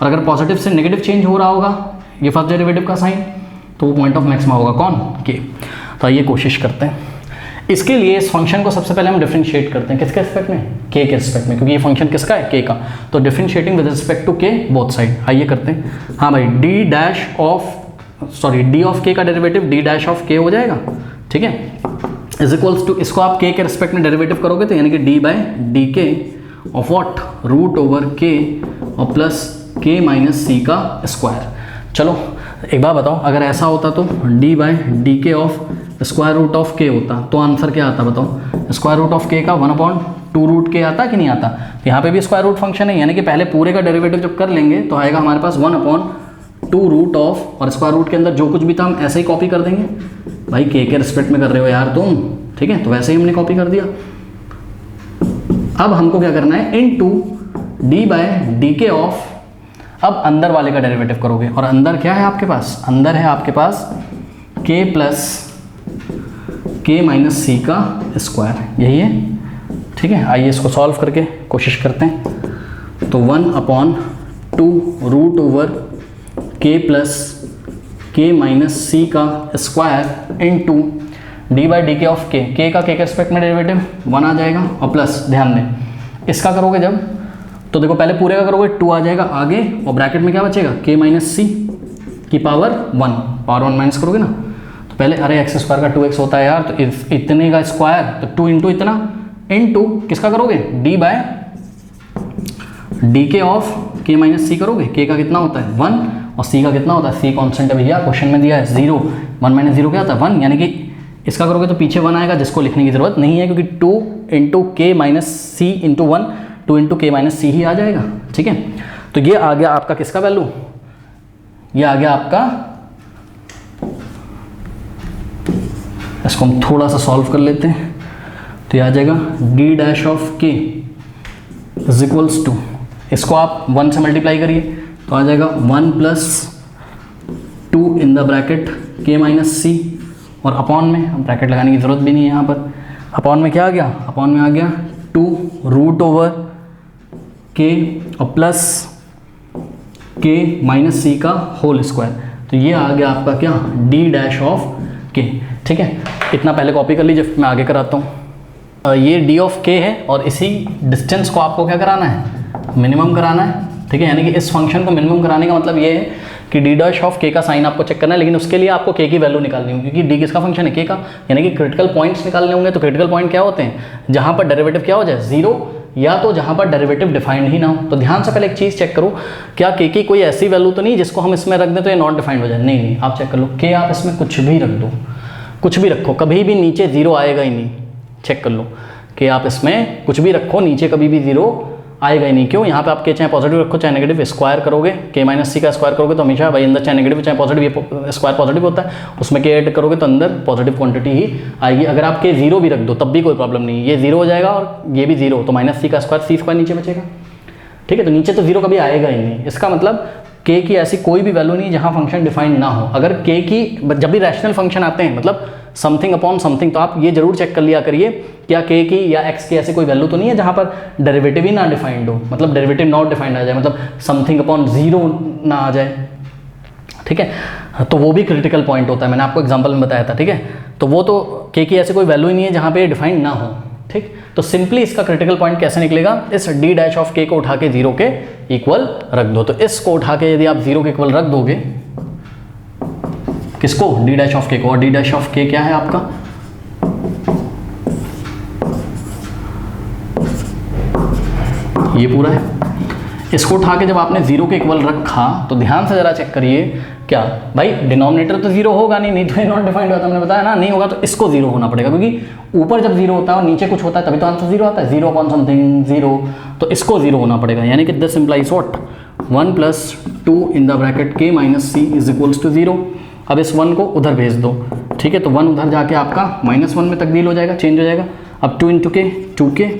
और अगर पॉजिटिव से नेगेटिव चेंज हो रहा होगा ये फर्स्ट डेरिवेटिव का साइन, तो वो पॉइंट ऑफ मैक्सिमा होगा कौन, k। तो आइए कोशिश करते हैं। इसके लिए इस फंक्शन को सबसे पहले हम डिफरेंशिएट करते हैं किसके रिस्पेक्ट में, के रिस्पेक्ट में, क्योंकि ये फंक्शन किसका है, के का। तो डिफरेंशिएटिंग विद रिस्पेक्ट टू के बोथ साइड, आइए करते हैं। हाँ भाई, डी ऑफ के का डेरिवेटिव डी डैश ऑफ के हो जाएगा, ठीक है, इज इक्वल्स टू, इसको आप के रिस्पेक्ट में डेरिवेटिव करोगे तो यानी कि D by d k of what, root over के और प्लस के माइनस सी का स्क्वायर। चलो एक बार बताओ, अगर ऐसा होता तो D by d k of square root of के होता तो आंसर क्या आता बताओ, स्क्वायर रूट ऑफ के का 1/2 रूट के आता कि नहीं आता। तो यहाँ पे भी स्क्वायर रूट फंक्शन है, यानी कि पहले पूरे का डेरिवेटिव जब कर लेंगे तो आएगा हमारे पास 1/2 रूट ऑफ, और स्क्वायर रूट के अंदर जो कुछ भी था हम ऐसे ही कॉपी कर देंगे। भाई के रिस्पेक्ट में कर रहे हो यार तुम, ठीक है, तो वैसे ही हमने कॉपी कर दिया। अब हमको क्या करना है, इन to D bye D k of, अब अंदर वाले का डेरिवेटिव करोगे, और अंदर क्या है आपके पास, अंदर है आपके पास के प्लस के माइनस सी का स्क्वायर, यही है, ठीक है। आइए इसको सॉल्व करके कोशिश करते हैं। तो 1/2 root over k plus k minus c का square into d by d k of k का के रिस्पेक्ट में डेरिवेटिव 1 आ जाएगा, और प्लस ध्यान दें इसका करोगे जब, तो देखो पहले पूरे का करोगे 2 आ जाएगा आगे, और ब्रैकेट में क्या बचेगा, के माइनस सी की पावर 1, पावर 1 माइनस करोगे ना, तो पहले अरे एक्स स्क्वायर का 2x होता है यार, तो इतने का स्क्वायर तो 2 इंटू इतना, इंटू किसका करोगे, D bye D k of के माइनस सी करोगे, के का कितना होता है 1 और सी का कितना होता है, सी कॉन्स्टेंट है भैया, क्वेश्चन में दिया है 0, 1 माइनस 0 क्या होता है 1, यानी कि इसका करोगे तो पीछे 1 आएगा जिसको लिखने की जरूरत नहीं है, क्योंकि 2 इंटू के माइनस सी इंटू 1, 2 इंटू के माइनस सी ही आ जाएगा, ठीक है। तो ये आ गया आपका किसका वैल्यू, ये आ गया आपका, इसको हम थोड़ा सा सॉल्व कर लेते हैं, तो ये आ जाएगा डी डैश ऑफ के इज इक्वल्स टू, इसको आप 1 से मल्टीप्लाई करिए तो आ जाएगा 1 प्लस 2 इन द ब्रैकेट के माइनस सी, और अपॉन में हम ब्रैकेट लगाने की ज़रूरत भी नहीं है यहाँ पर, अपॉन में क्या आ गया, अपॉन में आ गया 2 रूट ओवर के और प्लस के माइनस सी का होल स्क्वायर, तो ये आ गया आपका क्या, डी डैश ऑफ के, ठीक है। इतना पहले कॉपी कर लीजिए, मैं आगे कराता हूँ। ये डी ऑफ के है, और इसी डिस्टेंस को आपको क्या कराना है, मिनिमम कराना है, ठीक है, यानी कि इस फंक्शन को मिनिमम कराने का मतलब ये है कि डी डैश ऑफ के का साइन आपको चेक करना है, लेकिन उसके लिए आपको के की वैल्यू निकालनी होगी, क्योंकि डी किसका फंक्शन है, के का, यानी कि क्रिटिकल पॉइंट्स निकालने होंगे। तो क्रिटिकल पॉइंट क्या होते हैं, जहाँ पर डेरिवेटिव क्या हो जाए 0, या तो जहाँ पर डेरिवेटिव डिफाइंड ही ना हो। तो ध्यान से पहले एक चीज़ चेक करो, क्या के की कोई ऐसी वैल्यू तो नहीं जिसको हम इसमें रख दें तो ये नॉट डिफाइंड हो जाए, नहीं, आप चेक कर लो, के आप इसमें कुछ भी रख दो, कुछ भी रखो, कभी भी नीचे 0 आएगा ही नहीं, चेक कर लो, कि आप इसमें कुछ भी रखो नीचे कभी भी 0 आएगा ही नहीं। क्यों, यहाँ पे आप के चाहे पॉजिटिव रखो चाहे नेगेटिव, स्क्वायर करोगे के माइनस सी का स्क्वायर करोगे तो हमेशा भाई अंदर चाहे नेगेटिव चाहे पॉजिटिव, ये स्क्वायर पॉजिटिव होता है, उसमें के ऐड करोगे तो अंदर पॉजिटिव क्वांटिटी ही आएगी। अगर आप के 0 भी रख दो तब भी कोई प्रॉब्लम नहीं, ये 0 हो जाएगा और ये भी 0, तो माइनस सी का स्क्वायर, सी स्क्वायर नीचे बचेगा, ठीक है। तो नीचे तो 0 कभी आएगा ही नहीं, इसका मतलब के की ऐसी कोई भी वैल्यू नहीं जहाँ फंक्शन डिफाइंड ना हो। अगर के की जब भी रैशनल फंक्शन आते हैं, मतलब समथिंग अपॉन समथिंग, तो आप ये जरूर चेक कर लिया करिए क्या के की या एक्स की ऐसी कोई वैल्यू तो नहीं है जहाँ पर डेरिवेटिव ही ना डिफाइंड हो, मतलब डेरिवेटिव नॉट डिफाइंड आ जाए, मतलब समथिंग अपॉन 0 ना आ जाए, ठीक है। तो वो भी क्रिटिकल पॉइंट होता है, मैंने आपको एग्जांपल में बताया था, ठीक है। तो वो तो के की ऐसी कोई वैल्यू ही नहीं है जहाँ पे डिफाइंड ना हो, ठीक। तो सिंपली इसका क्रिटिकल पॉइंट कैसे निकलेगा, इस डी डैश ऑफ के को उठा के 0 के इक्वल रख दो। तो इसको उठा के यदि आप 0 के इक्वल रख दोगे, किसको, डी डैश ऑफ के को, और डी डैश ऑफ के क्या है आपका, ये पूरा है। इसको उठा के जब आपने 0 के इक्वल रखा तो ध्यान से जरा चेक करिए, क्या भाई डिनोमिनेटर तो 0 होगा नहीं तो ये नॉट डिफाइंड होता, हमने बताया ना, नहीं होगा तो इसको 0 होना पड़ेगा, क्योंकि ऊपर जब 0 होता है और नीचे कुछ होता है तभी तो आंसर 0 आता है, 0 अपॉन समथिंग 0, तो इसको 0 होना पड़ेगा, यानी कि this implies what, 1 plus 2 in the bracket के minus C is equals to 0। अब इस 1 को उधर भेज दो, ठीक है, तो 1 उधर जाके आपका -1 में तब्दील हो जाएगा, चेंज हो जाएगा। अब 2 इंटू के 2k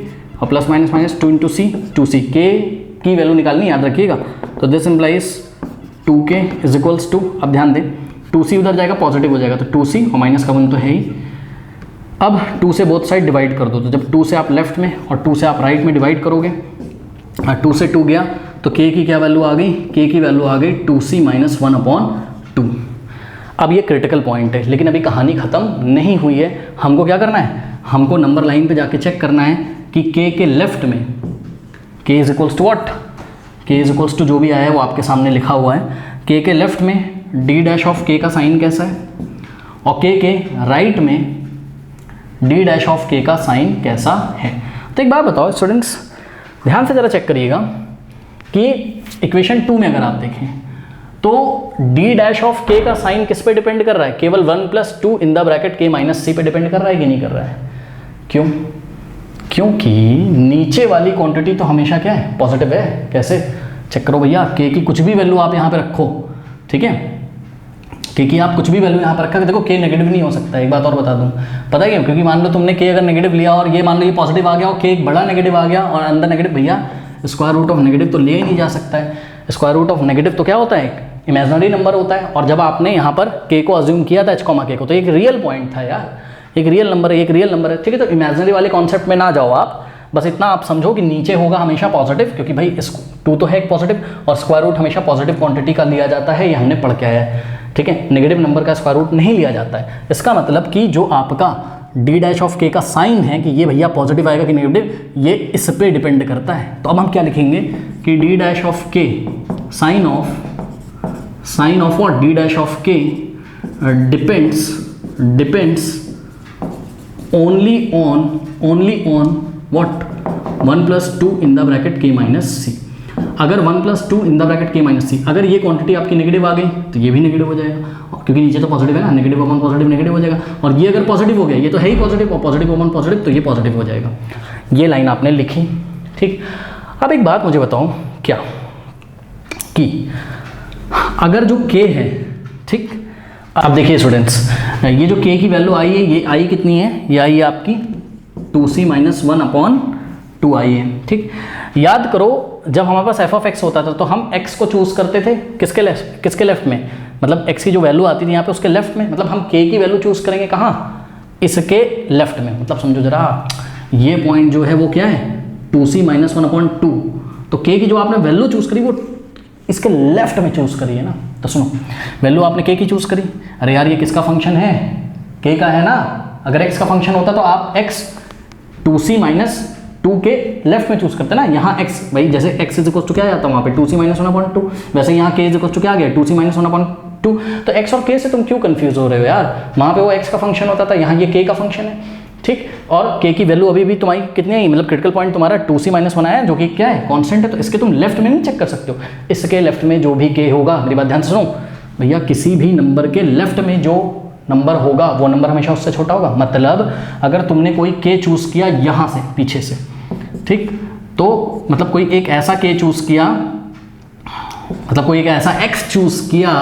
और plus minus minus 2 into c 2c, k की वैल्यू निकालनी याद रखिएगा। तो this implies 2k is equals to, अब ध्यान दें 2c उधर जाएगा पॉजिटिव हो जाएगा, तो 2c और माइनस का 1 तो है ही। अब 2 से बोथ साइड डिवाइड कर दो, तो जब 2 से आप लेफ्ट में और 2 से आप राइट में डिवाइड करोगे, 2 से 2 गया तो k की क्या वैल्यू आ गई, k की वैल्यू आ गई 2c माइनस 1/2। अब ये क्रिटिकल पॉइंट है, लेकिन अभी कहानी ख़त्म नहीं हुई है, हमको क्या करना है, हमको नंबर लाइन पे जाके चेक करना है कि k के लेफ्ट में k is equals to what, k is equals to जो भी आया है वो आपके सामने लिखा हुआ है, k के लेफ्ट में d डैश ऑफ k का साइन कैसा है और k के राइट में d डैश ऑफ k का साइन कैसा है। तो एक बात बताओ स्टूडेंट्स, ध्यान से ज़रा चेक करिएगा कि इक्वेशन 2 में अगर आप देखें तो d डैश ऑफ k का साइन किस पे डिपेंड कर रहा है, केवल 1 + 2 in the bracket k - c पे डिपेंड कर रहा है कि नहीं कर रहा है। क्यों? क्योंकि नीचे वाली क्वांटिटी तो हमेशा क्या है, पॉजिटिव है। कैसे चेक करो भैया, k की कुछ भी वैल्यू आप यहाँ पे रखो, ठीक है, k की आप कुछ भी वैल्यू यहाँ पर रखा, देखो k नेगेटिव नहीं हो सकता। एक बात और बता दूँ, पता है क्यों? क्योंकि मान लो तुमने k अगर नेगेटिव लिया और ये मान लो ये पॉजिटिव आ गया और k एक बड़ा नेगेटिव आ गया और अंदर नेगेटिव, भैया स्क्वायर रूट ऑफ नेगेटिव तो लिया ही नहीं जा सकता है। स्क्वायर रूट ऑफ नेगेटिव तो क्या होता है, एक इमेजिनरी नंबर होता है। और जब आपने यहाँ पर k को अज्यूम किया था h, k को, तो एक रियल पॉइंट था यार, एक रियल नंबर है, एक रियल नंबर है, ठीक है। तो इमेजिनरी वाले कॉन्सेप्ट में ना जाओ आप, बस इतना आप समझो कि नीचे होगा हमेशा पॉजिटिव, क्योंकि भाई इस 2 तो है एक पॉजिटिव और स्क्वायर रूट हमेशा पॉजिटिव क्वांटिटी का लिया जाता है, ये हमने पढ़ के आया है, ठीक है। नेगेटिव नंबर का स्क्वायर रूट नहीं लिया जाता है। इसका मतलब कि जो आपका d डैश ऑफ k का साइन है कि ये भैया पॉजिटिव आएगा कि नेगेटिव, ये इस पे डिपेंड करता है। तो अब हम क्या लिखेंगे कि d dash of k sign of what, d dash of k depends only on what 1 + 2 in the bracket k - c। अगर 1 + 2 in the bracket k - c, अगर ये क्वांटिटी आपकी नेगेटिव आ गई तो ये भी नेगेटिव हो जाएगा, क्योंकि नीचे तो पॉजिटिव है ना, नेगेटिव अपॉन पॉजिटिव नेगेटिव हो जाएगा। और ये अगर पॉजिटिव हो गया, ये तो है ही पॉजिटिव, और पॉजिटिव अपॉन पॉजिटिव तो ये पॉजिटिव हो जाएगा। ये लाइन आपने लिखी, ठीक। अब एक बात मुझे बताओ क्या, कि अगर जो k है, ठीक, अब देखिए स्टूडेंट्स, ये जो k की वैल्यू आई है, ये आई कितनी है, ये आई है आपकी 2c - 1/2 आई है, ठीक। याद करो जब हमारे पास f(x) होता था तो हम x को चूज करते थे किसके लेफ्ट में, मतलब x की जो वैल्यू आती थी यहाँ पे उसके लेफ्ट में, मतलब हम k की वैल्यू चूज करेंगे कहाँ, इसके लेफ्ट में। मतलब समझो जरा, ये पॉइंट जो है वो क्या है 2c - 1/2, तो k की जो आपने वैल्यू चूज करी वो इसके लेफ्ट में चूज करी है ना। तो सुनो, वैल्यू आपने k की चूज करी, अरे यार ये किसका फंक्शन है, k का है ना। अगर x का फंक्शन होता तो आप x 2c - 2 के लेफ्ट में चूज करते ना। यहाँ x, भाई जैसे x इज इक्वल टू क्या आ जाता है वहाँ पे 2c - 1/2, वैसे यहाँ k इज इक्वल टू क्या आ गया 2c - 1/2। तो x और k से तुम क्यों कंफ्यूज हो रहे हो यार, वहाँ पे वो x का फंक्शन होता था, यहाँ ये k का फंक्शन है, ठीक। और k की वैल्यू अभी भी तुम्हारी कितनी आई, मतलब क्रिटिकल पॉइंट तुम्हारा 2c - 1 आया, जो कि क्या है कांस्टेंट है, तो इसके तुम लेफ्ट में नहीं चेक कर सकते हो। इसके लेफ्ट में जो भी k होगा, मेरी बात ध्यान से सुनो भैया, किसी भी नंबर के लेफ्ट में जो नंबर होगा वो नंबर हमेशा उससे छोटा होगा। मतलब अगर तुमने कोई k चूज किया यहाँ से पीछे से, ठीक, तो मतलब कोई एक ऐसा k चूज किया, मतलब कोई एक ऐसा x चूज किया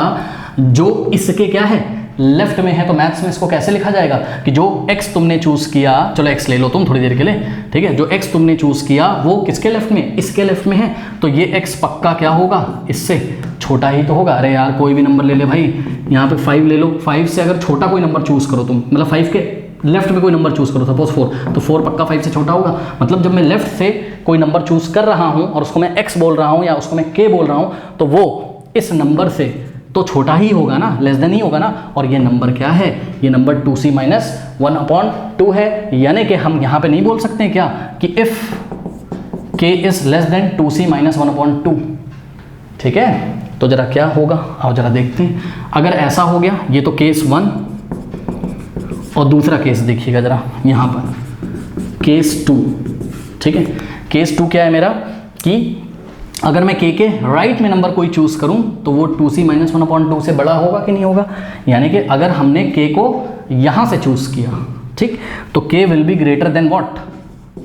जो इसके क्या है लेफ्ट में है, तो मैथ्स में इसको कैसे लिखा जाएगा कि जो x तुमने चूज किया, चलो x ले लो तुम थोड़ी देर के लिए, ठीक है, जो x तुमने चूज किया वो किसके लेफ्ट में, इसके लेफ्ट में है, तो ये x पक्का क्या होगा, इससे छोटा ही तो होगा। अरे यार कोई भी नंबर ले ले भाई, यहाँ पे 5 ले लो, 5 से अगर छोटा कोई नंबर चूज करो तुम, मतलब 5 के लेफ्ट में कोई नंबर चूज करो, सपोज 4, तो 4 पक्का 5 से छोटा होगा। मतलब जब मैं लेफ्ट से कोई नंबर चूज कर रहा हूँ और उसको मैं x बोल रहा हूँ या उसको मैं k बोल रहा हूँ, तो वो इस नंबर से तो छोटा ही होगा ना, लेस देन ही होगा ना। और ये नंबर क्या है, ये नंबर 2c - 1/2 है। यानी कि हम यहाँ पे नहीं बोल सकते क्या कि if k is less than 2c - 1/2, ठीक है। तो जरा क्या होगा, आओ जरा देखते हैं। अगर ऐसा हो गया, ये तो केस 1, और दूसरा केस देखिएगा जरा यहाँ पर केस 2, ठीक है। केस 2 क्या है मेरा, कि अगर मैं k के राइट में नंबर कोई चूज करूं तो वो 2c - 1/2 से बड़ा होगा कि नहीं होगा। यानी कि अगर हमने k को यहाँ से चूज किया, ठीक, तो k will be greater than what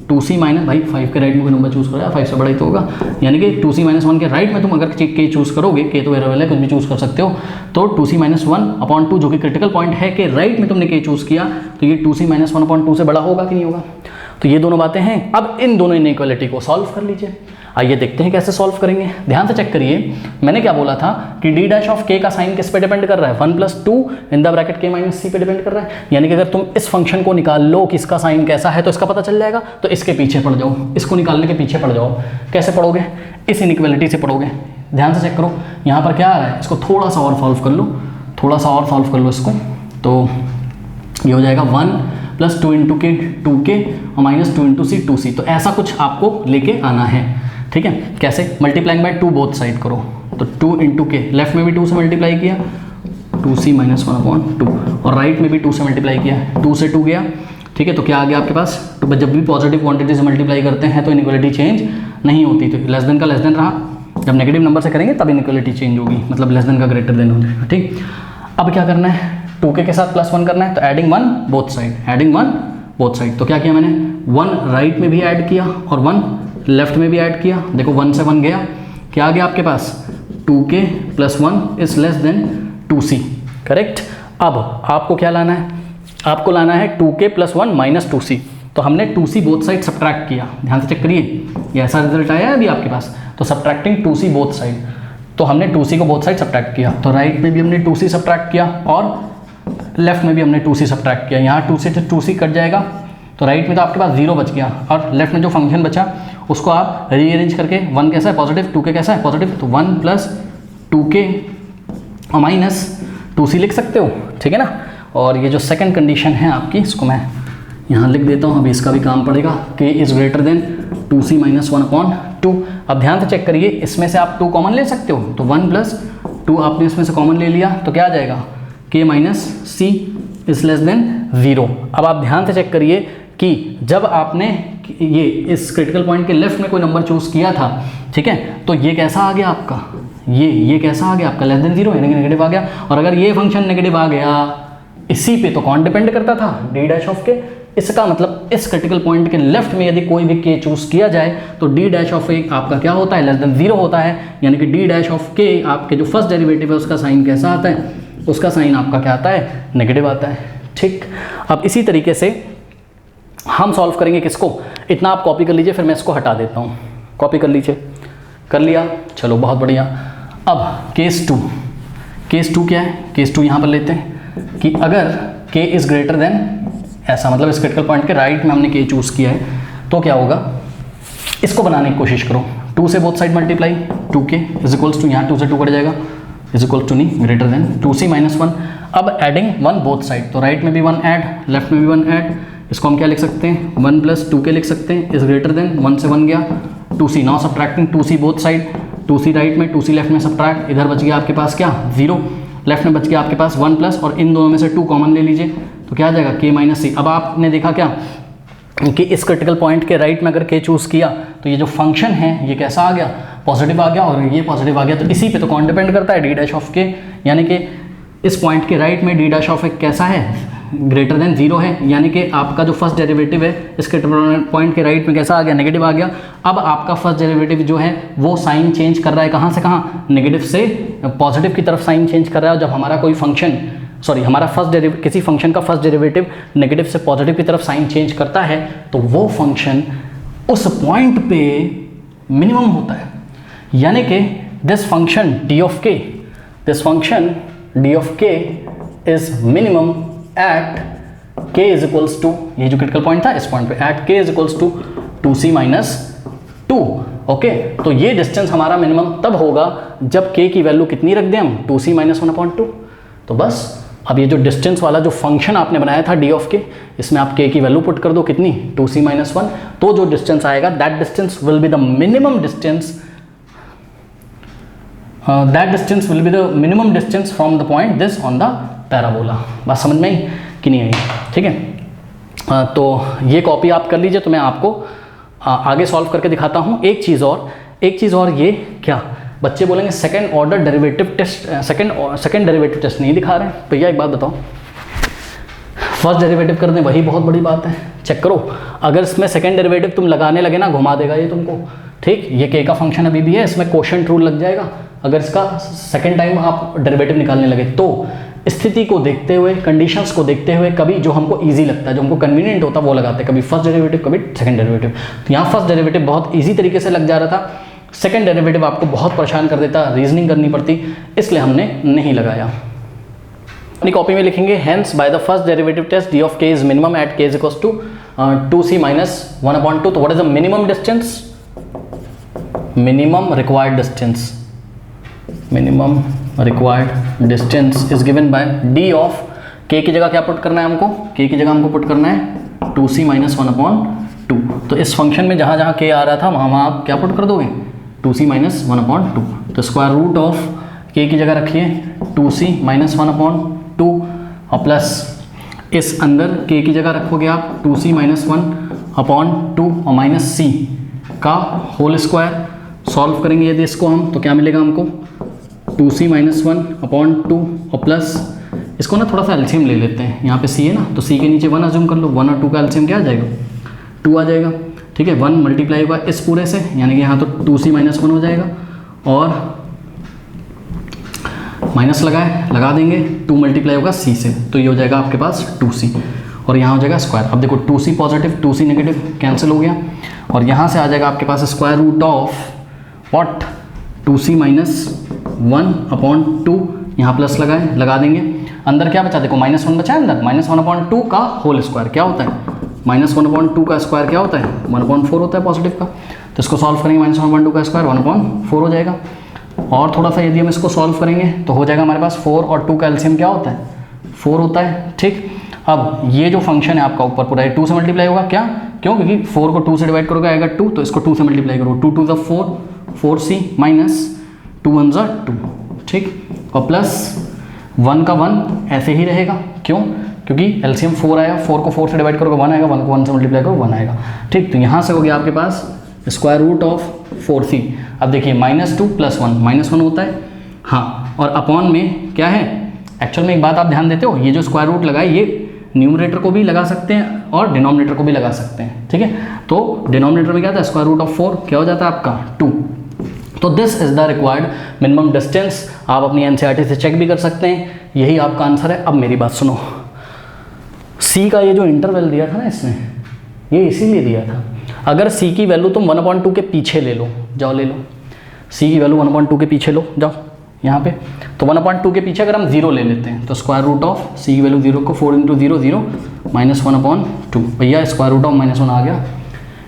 2c - भाई 5 के राइट में कोई नंबर चूज करो, 5 से बड़ा ही तो होगा। यानी कि 2c - 1 के राइट में तुम अगर k चूज करोगे, k तो वेरिएबल है, कुछ भी चूज कर सकते हो, तो 2c - 1/2 जो कि क्रिटिकल पॉइंट है कि राइट में तुमने k चूज किया, तो ये 2c - 1/2 से बड़ा होगा कि नहीं होगा। तो ये दोनों बातें हैं। अब इन दोनों इनइक्वालिटी को सॉल्व कर लीजिए। आइए देखते हैं कैसे सॉल्व करेंगे। ध्यान से चेक करिए, मैंने क्या बोला था कि d डैश ऑफ k का साइन किस पे डिपेंड कर रहा है, 1 + 2 in the bracket k - c पे डिपेंड कर रहा है। यानी कि अगर तुम इस फंक्शन को निकाल लो कि इसका साइन कैसा है तो इसका पता चल जाएगा। तो इसके पीछे पड़ जाओ, इसको निकालने के पीछे पड़ जाओ। कैसे पढ़ोगे, इस इनइक्वालिटी से पढ़ोगे। ध्यान से चेक करो, यहाँ पर क्या आ रहा है, इसको थोड़ा सा और सॉल्व कर लो, थोड़ा सा और सॉल्व कर लो इसको, तो ये हो जाएगा 1 प्लस 2 इंटू के 2k और माइनस 2 इंटू सी 2c। तो ऐसा कुछ आपको लेके आना है, ठीक है। कैसे? मल्टीप्लाइंग बाय 2 बोथ साइड करो, तो 2 इंटू के, लेफ्ट में भी 2 से मल्टीप्लाई किया 2c माइनस 1/2 और राइट में भी 2 से मल्टीप्लाई किया, 2 से 2 गया, ठीक है। तो क्या आ गया आपके पास? तो जब भी पॉजिटिव क्वांटिटी से मल्टीप्लाई करते हैं तो इनइक्वालिटी चेंज नहीं होती, तो लेस देन का लेस देन रहा, जब नेगेटिव नंबर से करेंगे तब इनइक्वालिटी चेंज होगी, मतलब लेस देन का ग्रेटर देन हो जाएगा, ठीक। अब क्या करना है? 2k के साथ +1 करना है, तो adding 1 both side, adding 1 both side. तो क्या किया मैंने? 1 राइट में भी ऐड किया और 1 लेफ्ट में भी ऐड किया, देखो 1 से 1 गया, क्या आ गया आपके पास? 2k + 1 is less than 2c, correct. अब आपको क्या लाना है? आपको लाना है 2k + 1 - 2c। तो हमने 2c बोथ साइड सब्ट्रैक्ट किया, ध्यान से चेक करिए, ये ऐसा रिजल्ट आया है अभी आपके पास। तो सब्ट्रैक्टिंग 2c बोथ साइड, तो हमने 2c को बोथ साइड सब्ट्रैक्ट किया, तो राइट में भी हमने 2c सब्ट्रैक्ट किया और लेफ्ट में भी हमने 2c सब्ट्रैक्ट किया। यहाँ 2 से 2c कट जाएगा, तो राइट में तो आपके पास 0 बच गया और लेफ्ट में जो फंक्शन बचा उसको आप रीअरेंज करके 1 कैसा है पॉजिटिव, 2k कैसा है पॉजिटिव, तो 1 + 2k और माइनस 2c लिख सकते हो, ठीक है ना। और ये जो सेकंड कंडीशन है आपकी, इसको मैं यहाँ लिख देता हूँ, अभी इसका भी काम पड़ेगा, k is greater than 2c - 1/2। अब ध्यान से चेक करिए, इसमें से आप 2 कॉमन ले सकते हो, तो 1 + 2 आपने इसमें से कॉमन ले लिया, तो क्या आ जाएगा? k - c is less than 0। अब आप ध्यान से चेक करिए कि जब आपने ये इस क्रिटिकल पॉइंट के लेफ्ट में कोई नंबर चूज़ किया था, ठीक है, तो ये कैसा आ गया आपका? ये कैसा आ गया आपका? लेस देन 0, यानी कि नेगेटिव आ गया। और अगर ये फंक्शन नेगेटिव आ गया इसी पे, तो कौन डिपेंड करता था? d' इसका मतलब इस क्रिटिकल पॉइंट के लेफ्ट में यदि कोई भी k चूज़ किया जाए तो d' आपका क्या होता है? लेस देन 0 होता है, यानी कि d' आपके जो फर्स्ट डेरिवेटिव है उसका साइन कैसा आता है? उसका साइन आपका क्या आता है? नेगेटिव आता है, ठीक। अब इसी तरीके से हम सॉल्व करेंगे किसको? इतना आप कॉपी कर लीजिए, फिर मैं इसको हटा देता हूँ, कॉपी कर लीजिए, कर लिया, चलो बहुत बढ़िया। अब केस 2 क्या है? केस 2 यहाँ पर लेते हैं कि अगर k इज़ ग्रेटर देन ऐसा, मतलब इस क्रिटिकल पॉइंट के राइट में हमने k चूज़ किया है, तो क्या होगा? इसको बनाने की कोशिश करो, 2 से both side multiply, 2k is equals to, यहाँ 2 से 2 कट जाएगा, इज इक्वल टू नहीं ग्रेटर देन 2c - 1। अब एडिंग 1 बोथ साइड, तो राइट में भी 1 ऐड, लेफ्ट में भी 1 ऐड, इसको हम क्या लिख सकते हैं? 1 + 2k लिख सकते हैं, इज ग्रेटर देन 1 से 1 गया 2c। Now subtracting 2c both side, 2c right में 2c लेफ्ट में सब्ट्रैक्ट, इधर बच गया आपके पास क्या? 0, लेफ्ट में बच गया आपके पास 1 प्लस, और इन दोनों में से 2 कॉमन ले लीजिए, तो क्या आ जाएगा? k - c। अब आपने देखा क्या कि इस क्रिटिकल पॉइंट के राइट में अगर k चूज़ किया तो ये जो फंक्शन है ये कैसा आ गया? पॉजिटिव आ गया, और ये पॉजिटिव आ गया, तो इसी पे तो कौन डिपेंड करता है? d', यानी कि इस पॉइंट के राइट में d' कैसा है? ग्रेटर देन 0 है, यानी कि आपका जो फर्स्ट डेरिवेटिव है इस क्रिटिकल पॉइंट के राइट में कैसा आ गया? नेगेटिव आ गया। अब आपका फर्स्ट डेरिवेटिव जो है वो साइन चेंज कर रहा है, कहाँ से कहाँ? नेगेटिव से पॉजिटिव की तरफ साइन चेंज कर रहा है। और जब हमारा कोई फंक्शन, हमारा किसी फंक्शन का फर्स्ट डेरिवेटिव नेगेटिव से पॉजिटिव की तरफ साइन चेंज करता है तो वो फंक्शन उस पॉइंट पे मिनिमम होता है, यानी कि this function d of k is minimum at k is equals to, ये जो क्रिटिकल पॉइंट था इस पॉइंट पे, at k is equals to 2c - 2। Okay, तो ये डिस्टेंस हमारा मिनिमम तब होगा जब k की वैल्यू कितनी रख दें हम? 2c - 1/2। तो बस अब ये जो डिस्टेंस वाला जो फंक्शन आपने बनाया था d of k, इसमें आप k की वैल्यू पुट कर दो कितनी? 2c - 1, तो जो डिस्टेंस आएगा that distance will be the minimum distance, that distance will be the minimum distance from the point this on the parabola। बात समझ में आई कि नहीं आई? ठीक है, तो ये कॉपी आप कर लीजिए, तो मैं आपको आगे सॉल्व करके दिखाता हूँ। एक चीज़ और ये क्या बच्चे बोलेंगे second order derivative test, second derivative test नहीं दिखा रहे हैं। भैया एक बात बताओ, फर्स्ट डेरिवेटिव कर दें वही बहुत बड़ी बात है। चेक करो, अगर इसमें सेकंड डेरिवेटिव तुम लगाने लगे ना, घुमा देगा ये तुमको, ठीक। ये के का फंक्शन अभी भी है, इसमें क्वोशिएंट रूल लग जाएगा अगर इसका सेकंड टाइम आप डेरिवेटिव निकालने लगे। तो स्थिति को देखते हुए, कंडीशंस को देखते हुए, कभी जो हमको इजी लगता है, जो हमको कन्वीनियंट होता है वो लगाते हैं, कभी फर्स्ट डेरिवेटिव कभी सेकंड डेरिवेटिव। तो यहाँ फर्स्ट डेरिवेटिव बहुत ईजी तरीके से लग जा रहा था, सेकंड डेरिवेटिव आपको बहुत परेशान कर देता, रीजनिंग करनी पड़ती, इसलिए हमने नहीं लगाया। अपनी कॉपी में लिखेंगे hence by the first derivative test d of k is minimum at k is equals to 2c - 1/2। तो what is the minimum distance? minimum required distance is given by d of k की जगह क्या put करना है हमको, k की जगह हमको पुट करना है 2c माइनस 1/2। तो इस फंक्शन में जहाँ जहाँ k आ रहा था वहाँ आप क्या पुट कर दोगे 2c माइनस 1/2। तो स्क्वायर रूट ऑफ k की जगह रखिए 2c माइनस 1/2 और प्लस इस अंदर k की जगह रखोगे आप 2c माइनस 1/2 और माइनस c का होल स्क्वायर। सॉल्व करेंगे यदि इसको हम तो क्या मिलेगा हमको 2c माइनस 1/2 और प्लस इसको ना थोड़ा सा एलसीएम ले लेते हैं, यहाँ पे c है ना तो c के नीचे 1 अज्यूम कर लो, 1 और 2 का एलसीएम क्या आ जाएगा 2 आ जाएगा। ठीक है, 1 मल्टीप्लाई होगा इस पूरे से यानी कि यहाँ तो 2c माइनस 1 हो जाएगा और माइनस लगा देंगे 2 मल्टीप्लाई होगा c से तो ये हो जाएगा आपके पास 2c और यहाँ हो जाएगा स्क्वायर। अब देखो 2c positive 2c negative cancel हो गया और यहाँ से आ जाएगा आपके पास square root of what 2c minus 1/2। यहाँ प्लस लगा देंगे, अंदर क्या बचा देखो -1 बचा है अंदर, -1/2 का होल स्क्वायर क्या होता है -1/2 का स्क्वायर क्या होता है 1/4 होता है पॉजिटिव का। तो इसको सॉल्व करेंगे -1/2 का स्क्वायर 1/4 हो जाएगा और थोड़ा सा यदि हम इसको सॉल्व करेंगे तो हो जाएगा हमारे पास 4 और 2 का एलसीएम क्या होता है 4 होता है। ठीक, अब ये जो फंक्शन है आपका ऊपर पूरा 2 से मल्टीप्लाई होगा क्या, क्यों, क्योंकि 4 को 2 से डिवाइड करोगे आएगा 2 तो इसको 2 से मल्टीप्लाई करो 2 2 ज़ा 4 4c माइनस 2 1 ज़ा 2। ठीक, और प्लस 1 का 1 ऐसे ही रहेगा, क्यों, क्योंकि एलसीएम 4 आया, 4 को 4 से डिवाइड करोगे 1 आएगा, 1 को 1 से मल्टीप्लाई करो 1 आएगा। ठीक, तो यहाँ से हो गया आपके पास स्क्वायर रूट ऑफ 4c। अब देखिए -2 + 1 -1 होता है हाँ, और अपॉन में क्या है, एक्चुअल में एक बात आप ध्यान देते हो, ये जो स्क्वायर रूट लगा है ये न्यूमरेटर को भी लगा सकते हैं और डिनोमिनेटर को भी लगा सकते हैं। ठीक है, तो डिनोमिनेटर में क्या था स्क्वायर रूट ऑफ 4 क्या हो जाता है आपका 2। तो this is the required minimum distance. आप अपनी एनसीईआरटी से चेक भी कर सकते हैं, यही आपका आंसर है। अब मेरी बात सुनो, सी का ये जो इंटरवल दिया था ना इसने, ये इसीलिए दिया था, अगर सी की वैल्यू तुम 1/2 के पीछे ले लो, जाओ ले लो सी की वैल्यू 1/2 के पीछे लो जाओ यहाँ पे, तो 1/2 के पीछे अगर हम 0 ले लेते हैं तो स्क्वायर रूट ऑफ सी की वैल्यू 0 को 4 × 0 0 -1/2 भैया स्क्वायर रूट ऑफ -1 आ गया।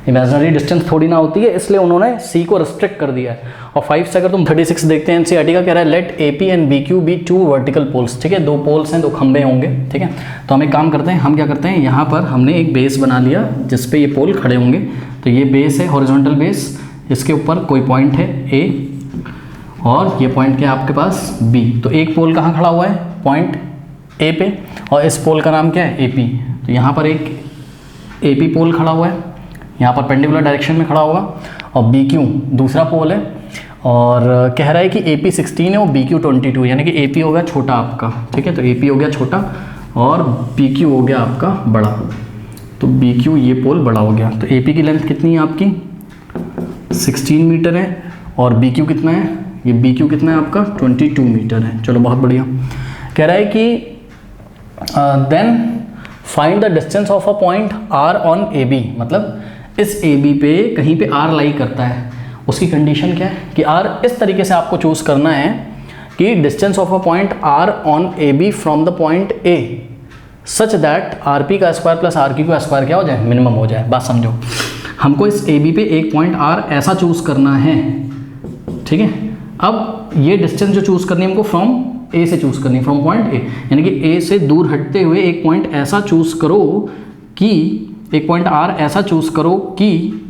इमेजिनरी डिस्टेंस थोड़ी ना होती है, इसलिए उन्होंने सी को रिस्ट्रिक्ट कर दिया है। और 5 से अगर तुम 36 देखते हैं एनसीईआरटी का कह रहा है let AP and BQ be 2 vertical poles. ठीक है, 2 पोल्स हैं, 2 खंबे होंगे। ठीक है, तो हम एक काम करते हैं, हम क्या करते हैं यहाँ पर हमने एक बेस बना लिया जिस पे ये पोल खड़े होंगे। तो ये बेस है हॉरिजॉन्टल बेस, इसके ऊपर कोई पॉइंट है A और ये पॉइंट क्या है आपके पास B। तो एक पोल कहाँ खड़ा हुआ है पॉइंट A पे और इस पोल का नाम क्या है AP। तो यहाँ पर एक AP पोल खड़ा हुआ है, यहाँ पर पेंडिकुलर डायरेक्शन में खड़ा होगा और BQ दूसरा पोल है और कह रहा है कि AP 16 है और BQ 22, यानी कि AP हो गया छोटा आपका। ठीक है, तो AP हो गया छोटा और BQ हो गया आपका बड़ा। तो BQ ये पोल बड़ा हो गया। तो AP की लेंथ कितनी है आपकी 16 मीटर है और BQ कितना है, ये BQ कितना है आपका 22 मीटर है। चलो बहुत बढ़िया। कह रहा है कि then find the distance of a point R on AB, मतलब इस AB पे कहीं पे R लाई करता है, उसकी कंडीशन क्या है कि R इस तरीके से आपको चूज करना है कि distance of a point R on AB from the point A such that RP का स्क्वायर प्लस RQ का स्क्वायर क्या हो जाए मिनिमम हो जाए। बात समझो, हमको इस AB पे एक पॉइंट R ऐसा चूज करना है। ठीक है, अब ये डिस्टेंस जो चूज करनी है हमको फ्रॉम A से चूज करनी है, फ्रॉम पॉइंट A, यानी कि A से दूर हटते हुए एक पॉइंट ऐसा चूज करो कि एक पॉइंट R ऐसा चूज करो कि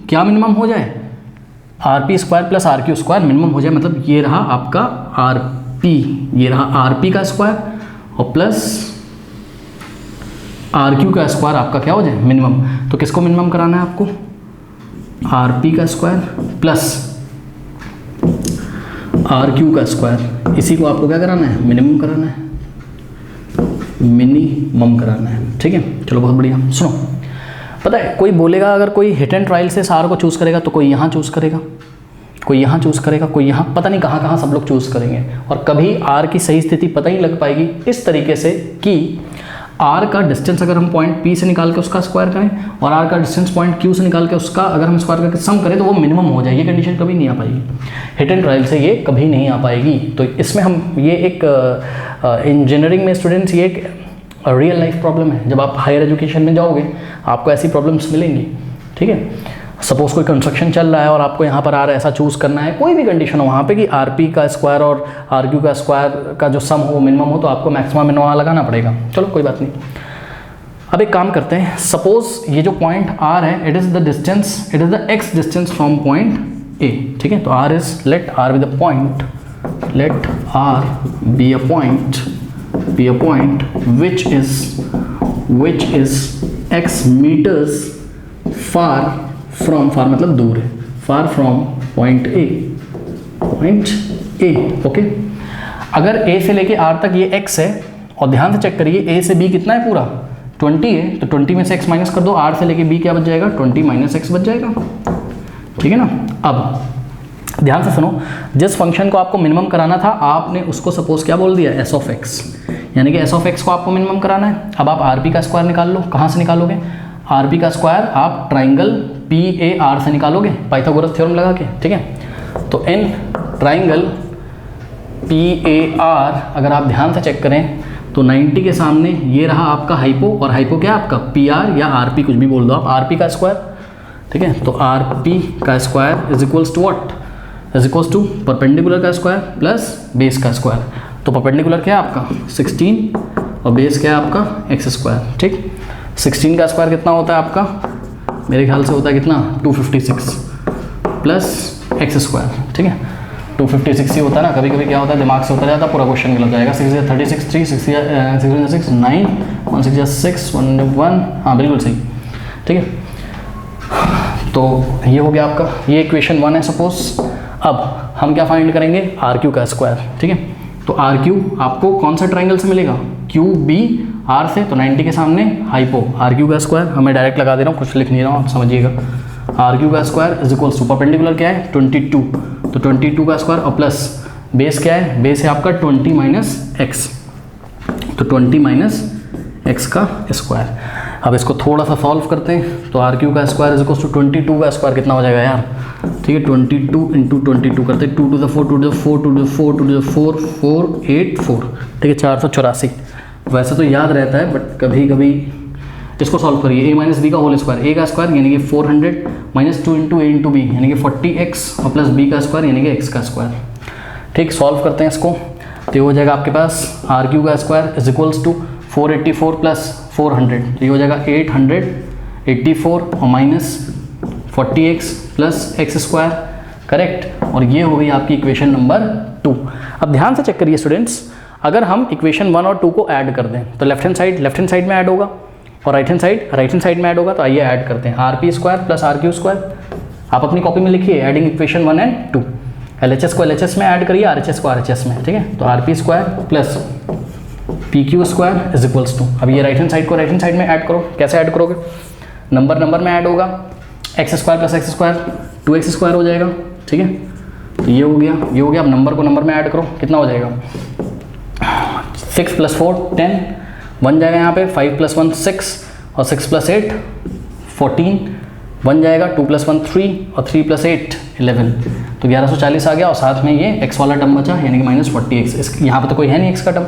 क्या मिनिमम हो जाए RP square plus RQ square minimum हो जाए। मतलब ये रहा आपका RP, ये रहा RP का स्क्वायर और प्लस RQ का स्क्वायर आपका क्या हो जाए मिनिमम। तो किसको मिनिमम कराना है आपको RP का स्क्वायर प्लस RQ का स्क्वायर, इसी को आपको क्या कराना है मिनिमम कराना है, मिनिमम कराना है। ठीक है, चलो बहुत बढ़िया। सुनो, पता है कोई बोलेगा अगर कोई हिट एंड ट्रायल से सार को चूज़ करेगा तो कोई यहाँ चूज़ करेगा, कोई यहाँ चूज़ करेगा, कोई यहाँ, पता नहीं कहाँ कहाँ सब लोग चूज़ करेंगे और कभी R की सही स्थिति पता ही लग पाएगी इस तरीके से कि R का डिस्टेंस अगर हम पॉइंट P से निकाल के उसका स्क्वायर करें और R का डिस्टेंस पॉइंट Q से निकाल के उसका अगर हम स्क्वायर करके सम करें तो वो मिनिमम हो जाए। ये कंडीशन कभी नहीं आ पाएगी, हिट एंड ट्रायल से ये कभी नहीं आ पाएगी। तो इसमें हम ये एक इंजीनियरिंग में स्टूडेंट्स ये एक रियल लाइफ प्रॉब्लम है। जब आप हायर एजुकेशन में जाओगे आपको ऐसी प्रॉब्लम्स मिलेंगी। ठीक है, सपोज कोई कंस्ट्रक्शन चल रहा है और आपको यहाँ पर आर ऐसा चूज़ करना है, कोई भी कंडीशन हो वहाँ पे कि आर पी का स्क्वायर और आर क्यू का स्क्वायर का जो सम हो मिनिमम हो, तो आपको मैक्सिमम मिनिमम लगाना पड़ेगा। चलो कोई बात नहीं। अब एक काम करते हैं, सपोज ये जो पॉइंट आर है, it is the distance, it is the x distance from point A, ठीक है। तो R is, let R be the point, let R be a point, be a point which is x meters far from, far मतलब दूर है, far from point A, okay. अगर A से लेके R तक ये x है, और ध्यान से चेक करिए A से B कितना है, पूरा 20 है, तो 20 में से x माइनस कर दो, R से लेके B क्या बच जाएगा, 20 माइनस x बच जाएगा, ठीक है ना। अब ध्यान से सुनो, जिस फंक्शन को आपको मिनिमम कराना था आपने उसको सपोज क्या बोल दिया, एस ऑफ एक्स, यानी कि एस ऑफ एक्स को आपको मिनिमम कराना है। अब आप आर पी का स्क्वायर निकाल लो, कहाँ से निकालोगे, आर पी का स्क्वायर आप ट्राइंगल पी ए आर से निकालोगे, पाइथागोरस थ्योरम लगा के, ठीक है। तो in triangle P A R अगर आप ध्यान से चेक करें तो 90 के सामने ये रहा आपका हाइपो, और हाइपो क्या है आपका, पी आर या आर पी, कुछ भी बोल दो आप, आर पी का स्क्वायर, ठीक है। तो आर पी का square is equals to what, is equals to perpendicular का स्क्वायर प्लस बेस का स्क्वायर। तो परपेंडिकुलर क्या है आपका 16 और बेस क्या है आपका एक्स स्क्वायर, ठीक। 16 का स्क्वायर कितना होता है आपका, मेरे ख्याल से होता है कितना 256 प्लस एक्स स्क्वायर, ठीक है। 256 ही होता है ना, कभी कभी क्या होता है दिमाग से होता जाता है, पूरा क्वेश्चन गलत जाएगा। 6 36 3 6 6 9 1 6 6 1 1, हाँ बिल्कुल सही, ठीक है। तो ये हो गया आपका, ये इक्वेशन 1 है सपोज। अब हम क्या फाइंड करेंगे, आर क्यू का स्क्वायर, ठीक है। तो आर क्यू आपको कौन सा ट्राइंगल से मिलेगा, क्यू बी आर से, तो 90 के सामने हाइपो, आर क्यू का स्क्वायर हमें डायरेक्ट लगा दे रहा हूँ, कुछ लिख नहीं रहा हूँ, आप समझिएगा। आर क्यू का square is equals to perpendicular क्या है 22, तो 22 का स्क्वायर और प्लस बेस क्या है, बेस है आपका 20 माइनस एक्स, तो 20 माइनस एक्स का स्क्वायर। अब इसको थोड़ा सा सॉल्व करते हैं, तो आर क्यू का स्क्वायर इज इक्वल्स टू 22 का स्क्वायर कितना हो जाएगा यार, ठीक है। 22 इंटू 22 करते हैं, 2 to the 4 2 to the 4 2 to the 4 2 to the 4 4 8 4, ठीक है, 484। वैसे तो याद रहता है बट कभी कभी इसको सॉल्व करिए, a माइनस बी का होल स्क्वायर, a का स्क्वायर यानी कि 400 minus 2 into a into b यानी कि 40x और प्लस b का स्क्वायर यानी कि x का स्क्वायर, ठीक। सॉल्व करते हैं इसको, तो ये हो जाएगा आपके पास आर क्यू का square is equals to 484 plus 400, तो ये हो जाएगा 884 और minus 40x plus x square, correct. और ये हो गई आपकी इक्वेशन नंबर 2। अब ध्यान से चेक करिए स्टूडेंट्स, अगर हम इक्वेशन 1 और 2 को ऐड कर दें तो लेफ्ट हैंड साइड में ऐड होगा और राइट हैंड साइड में ऐड होगा। तो आइए ऐड करते हैं, R P square plus R Q square, आप अपनी कॉपी में लिखिए adding equation 1 and 2, L H S को एल एच एस में ऐड करिए, आर एच एस को आर एच एस में, ठीक है। तो R P square plus P Q square is equals to, अब ये राइट हैंड साइड को राइट हैंड साइड में ऐड करो, कैसे ऐड करोगे, नंबर में ऐड होगा, x square plus x square 2x square हो जाएगा, ठीक है। तो ये हो गया, अब नंबर को नंबर में ऐड करो, कितना हो जाएगा 6 प्लस 4 10 बन जाएगा, यहाँ पे 5 प्लस 1 6 और 6 प्लस 8 14 बन जाएगा, 2 प्लस 1 3 और 3 प्लस 8 11, तो 1140 आ गया और साथ में ये x वाला टर्म बचा यानी कि माइनस 40x, यहाँ पर तो कोई है नहीं x का टर्म,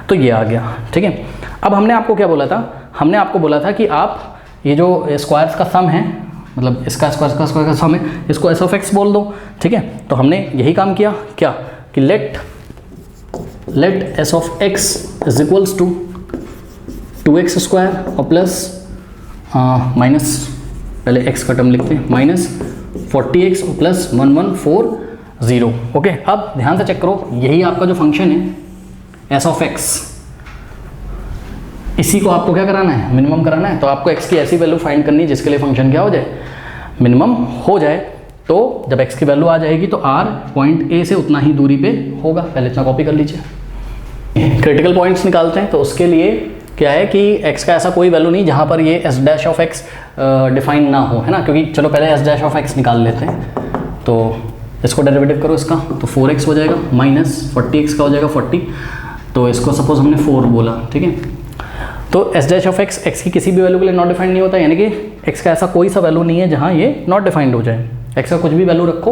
तो ये आ गया, ठीक है। अब हमने आपको क्या बोला था, हमने आपको बोला था कि आप ये जो स्क्वायर्स का सम है, मतलब इसका स्क्वायर का सम है, इसको एस ऑफ एक्स बोल दो, ठीक है। तो हमने यही काम किया क्या कि let S of x is equals to 2x square और प्लस माइनस, पहले x का टर्म लिखते हैं, माइनस 40x और प्लस 1140, ओके। अब ध्यान से चेक करो, यही आपका जो फंक्शन है एस ऑफ एक्स, इसी को आपको क्या कराना है, मिनिमम कराना है। तो आपको x की ऐसी वैल्यू फाइंड करनी है जिसके लिए फंक्शन क्या हो जाए, मिनिमम हो जाए। तो जब x की वैल्यू आ जाएगी तो r पॉइंट A से उतना ही दूरी पे होगा, पहले इतना कॉपी कर लीजिए। क्रिटिकल पॉइंट्स निकालते हैं, तो उसके लिए क्या है कि x का ऐसा कोई वैल्यू नहीं जहाँ पर ये s dash of x define ना हो, है ना, क्योंकि चलो पहले s डैश ऑफ x निकाल लेते हैं। तो इसको डेरिवेटिव करो इसका, तो 4x हो जाएगा माइनस 40x का हो जाएगा 40, तो इसको सपोज हमने 4 बोला, ठीक है। तो S dash of x x की किसी भी वैल्यू के लिए नॉट डिफाइंड नहीं होता, यानी कि एक्स का ऐसा कोई सा वैल्यू नहीं है जहाँ ये नॉट डिफाइंड हो जाए। एक्स का कुछ भी वैल्यू रखो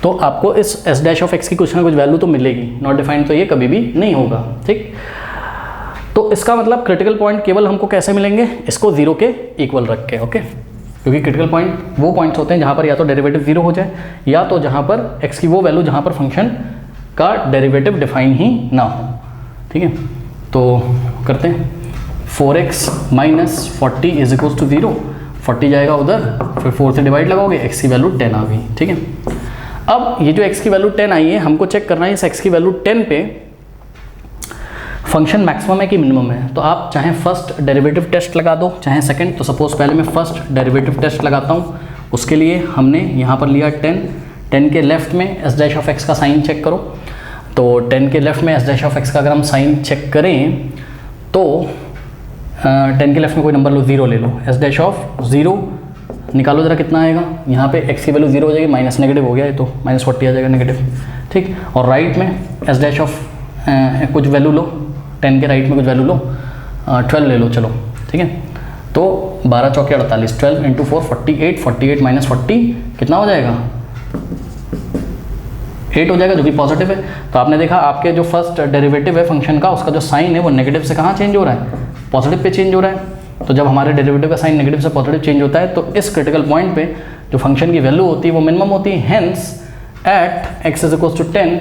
तो आपको इस एस डैश ऑफ एक्स की कुछ ना कुछ वैल्यू तो मिलेगी, नॉट डिफाइंड तो ये कभी भी नहीं होगा, ठीक। तो इसका मतलब क्रिटिकल पॉइंट केवल हमको कैसे मिलेंगे, इसको 0 के इक्वल रख के, ओके। क्योंकि क्रिटिकल पॉइंट वो पॉइंट्स होते हैं जहाँ पर या तो डेरिवेटिव 0 हो जाए या तो जहाँ पर x की वो वैल्यू जहाँ पर फंक्शन का डेरिवेटिव डिफाइन ही ना हो। ठीक है, तो करते हैं 4x minus 40 is equal to 0, 40 जाएगा उधर, फिर 4 से डिवाइड लगाओगे, x की वैल्यू 10 आ गई। ठीक है, अब ये जो x की वैल्यू 10 आई है, हमको चेक करना है इस x की वैल्यू 10 पे फंक्शन मैक्सिमम है कि मिनिमम है। तो आप चाहे फर्स्ट डेरिवेटिव टेस्ट लगा दो चाहे सेकंड। तो सपोज पहले मैं फर्स्ट डेरिवेटिव टेस्ट लगाता हूँ, उसके लिए हमने यहाँ पर लिया 10 के लेफ्ट में एस डैश ऑफ एक्स का साइन चेक करो। तो 10 के लेफ्ट में एस डैश ऑफ एक्स का अगर हम साइन चेक करें तो 10 के लेफ्ट में कोई नंबर लो, 0 ले लो, एस डैश ऑफ 0 निकालो जरा कितना आएगा। यहाँ पे x की वैल्यू 0 हो जाएगी, माइनस नेगेटिव हो गया है तो माइनस 40 आ जाएगा नेगेटिव। ठीक, और राइट में एस डैश ऑफ कुछ वैल्यू लो, 10 के राइट में कुछ वैल्यू लो, 12 ले लो चलो। ठीक है, तो 12 चौके 48, 12 इंटू 4 48, 48 माइनस 40 कितना हो जाएगा, 8 हो जाएगा, जो कि पॉजिटिव है। तो आपने देखा आपके जो फर्स्ट डेरिवेटिव है फंक्शन का, उसका जो साइन है वो नेगेटिव से कहाँ चेंज हो रहा है, पॉजिटिव पे चेंज हो रहा है। तो जब हमारे डेरिवेटिव का साइन नेगेटिव से पॉजिटिव चेंज होता है तो इस क्रिटिकल पॉइंट पे जो फंक्शन की वैल्यू होती है वो मिनिमम होती है। Hence at x is equal to 10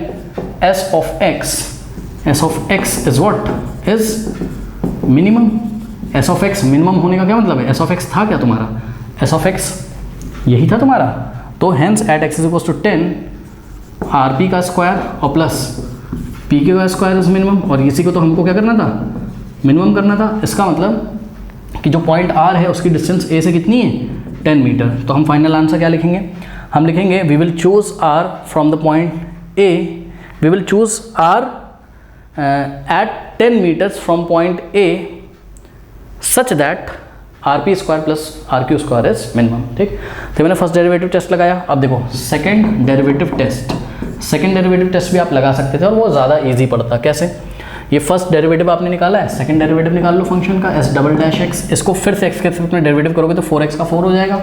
s of x is what, is minimum. s of x minimum होने का क्या मतलब है, s ऑफ x था क्या तुम्हारा, s ऑफ x यही था तुम्हारा। तो hence at x is equal to 10 rp का स्क्वायर और प्लस pk का स्क्वायर इज मिनिमम, और इसी को तो हमको क्या करना था, मिनिमम करना था। इसका मतलब कि जो पॉइंट r है उसकी डिस्टेंस a से कितनी है, 10 मीटर। तो हम फाइनल आंसर क्या लिखेंगे, हम लिखेंगे we will choose r from the point a, we will choose r at 10 meters from point a such that rp square plus rq square is minimum. ठीक, तो मैंने फर्स्ट डेरिवेटिव टेस्ट लगाया। अब देखो second derivative test, second derivative test भी आप लगा सकते थे और वो ज़्यादा ईजी पड़ता। कैसे, ये फर्स्ट डेरिवेटिव आपने निकाला है, सेकंड डेरिवेटिव निकाल लो फंक्शन का एस डबल डैश एक्स, इसको फिर से एक्स के साथ में डेरिवेटिव करोगे तो 4x का 4 हो जाएगा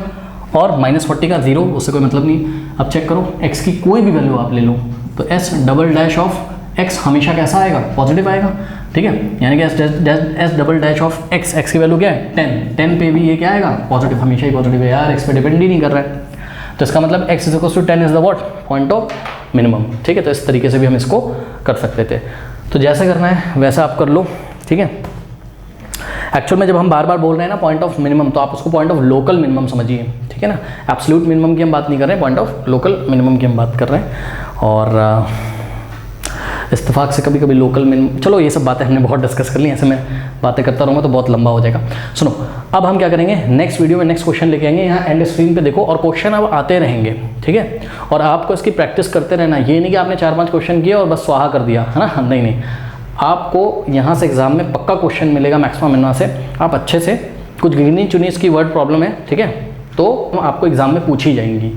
और माइनस 40 का 0, उससे कोई मतलब नहीं। अब चेक करो x की कोई भी वैल्यू आप ले लो तो S double dash of x हमेशा कैसा आएगा, पॉजिटिव आएगा। ठीक है, यानी कि S double dash of x की वैल्यू क्या है 10 पे भी ये क्या आएगा, पॉजिटिव, हमेशा ही पॉजिटिव है यार, x पे डिपेंड ही नहीं कर रहा है। तो इसका मतलब x is equal to 10 is the what, point of minimum. ठीक है, तो इस तरीके से भी हम इसको कर सकते थे। तो जैसा करना है वैसा आप कर लो। ठीक है, एक्चुअल में जब हम बार बार बोल रहे हैं ना पॉइंट ऑफ मिनिमम, तो आप उसको पॉइंट ऑफ लोकल मिनिमम समझिए। ठीक है ना, एब्सोल्यूट मिनिमम की हम बात नहीं कर रहे हैं, पॉइंट ऑफ लोकल मिनिमम की हम बात कर रहे हैं। और इत्तेफाक से कभी कभी लोकल मिनिमम, चलो ये सब बातें हमने बहुत डिस्कस कर ली, ऐसे मैं बातें करता रहूँगा तो बहुत लंबा हो जाएगा। सुनो, अब हम क्या करेंगे, नेक्स्ट वीडियो में नेक्स्ट क्वेश्चन लेके आएंगे। यहाँ एंड स्क्रीन पे देखो और क्वेश्चन अब आते रहेंगे। ठीक है, और आपको इसकी प्रैक्टिस करते रहना, ये नहीं कि आपने 4-5 क्वेश्चन किए और बस स्वाहा कर दिया, है ना, नहीं, आपको यहाँ से एग्जाम में पक्का क्वेश्चन मिलेगा मैक्सिमम मिनवा से। आप अच्छे से कुछ गिनी चुनी इसकी वर्ड प्रॉब्लम है, ठीक है, तो आपको एग्जाम में पूछी जाएंगी।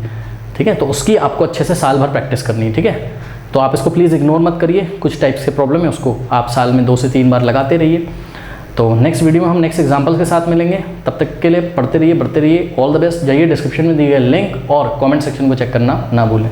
ठीक है, तो उसकी आपको अच्छे से साल भर प्रैक्टिस करनी है। ठीक है, तो आप इसको प्लीज़ इग्नोर मत करिए, कुछ टाइप्स के प्रॉब्लम है उसको आप साल में 2 से 3 बार लगाते रहिए। तो नेक्स्ट वीडियो में हम नेक्स्ट एग्जाम्पल के साथ मिलेंगे, तब तक के लिए पढ़ते रहिए, बढ़ते रहिए। All the best. जाइए डिस्क्रिप्शन में दिए गए लिंक और कमेंट सेक्शन को चेक करना ना भूलें।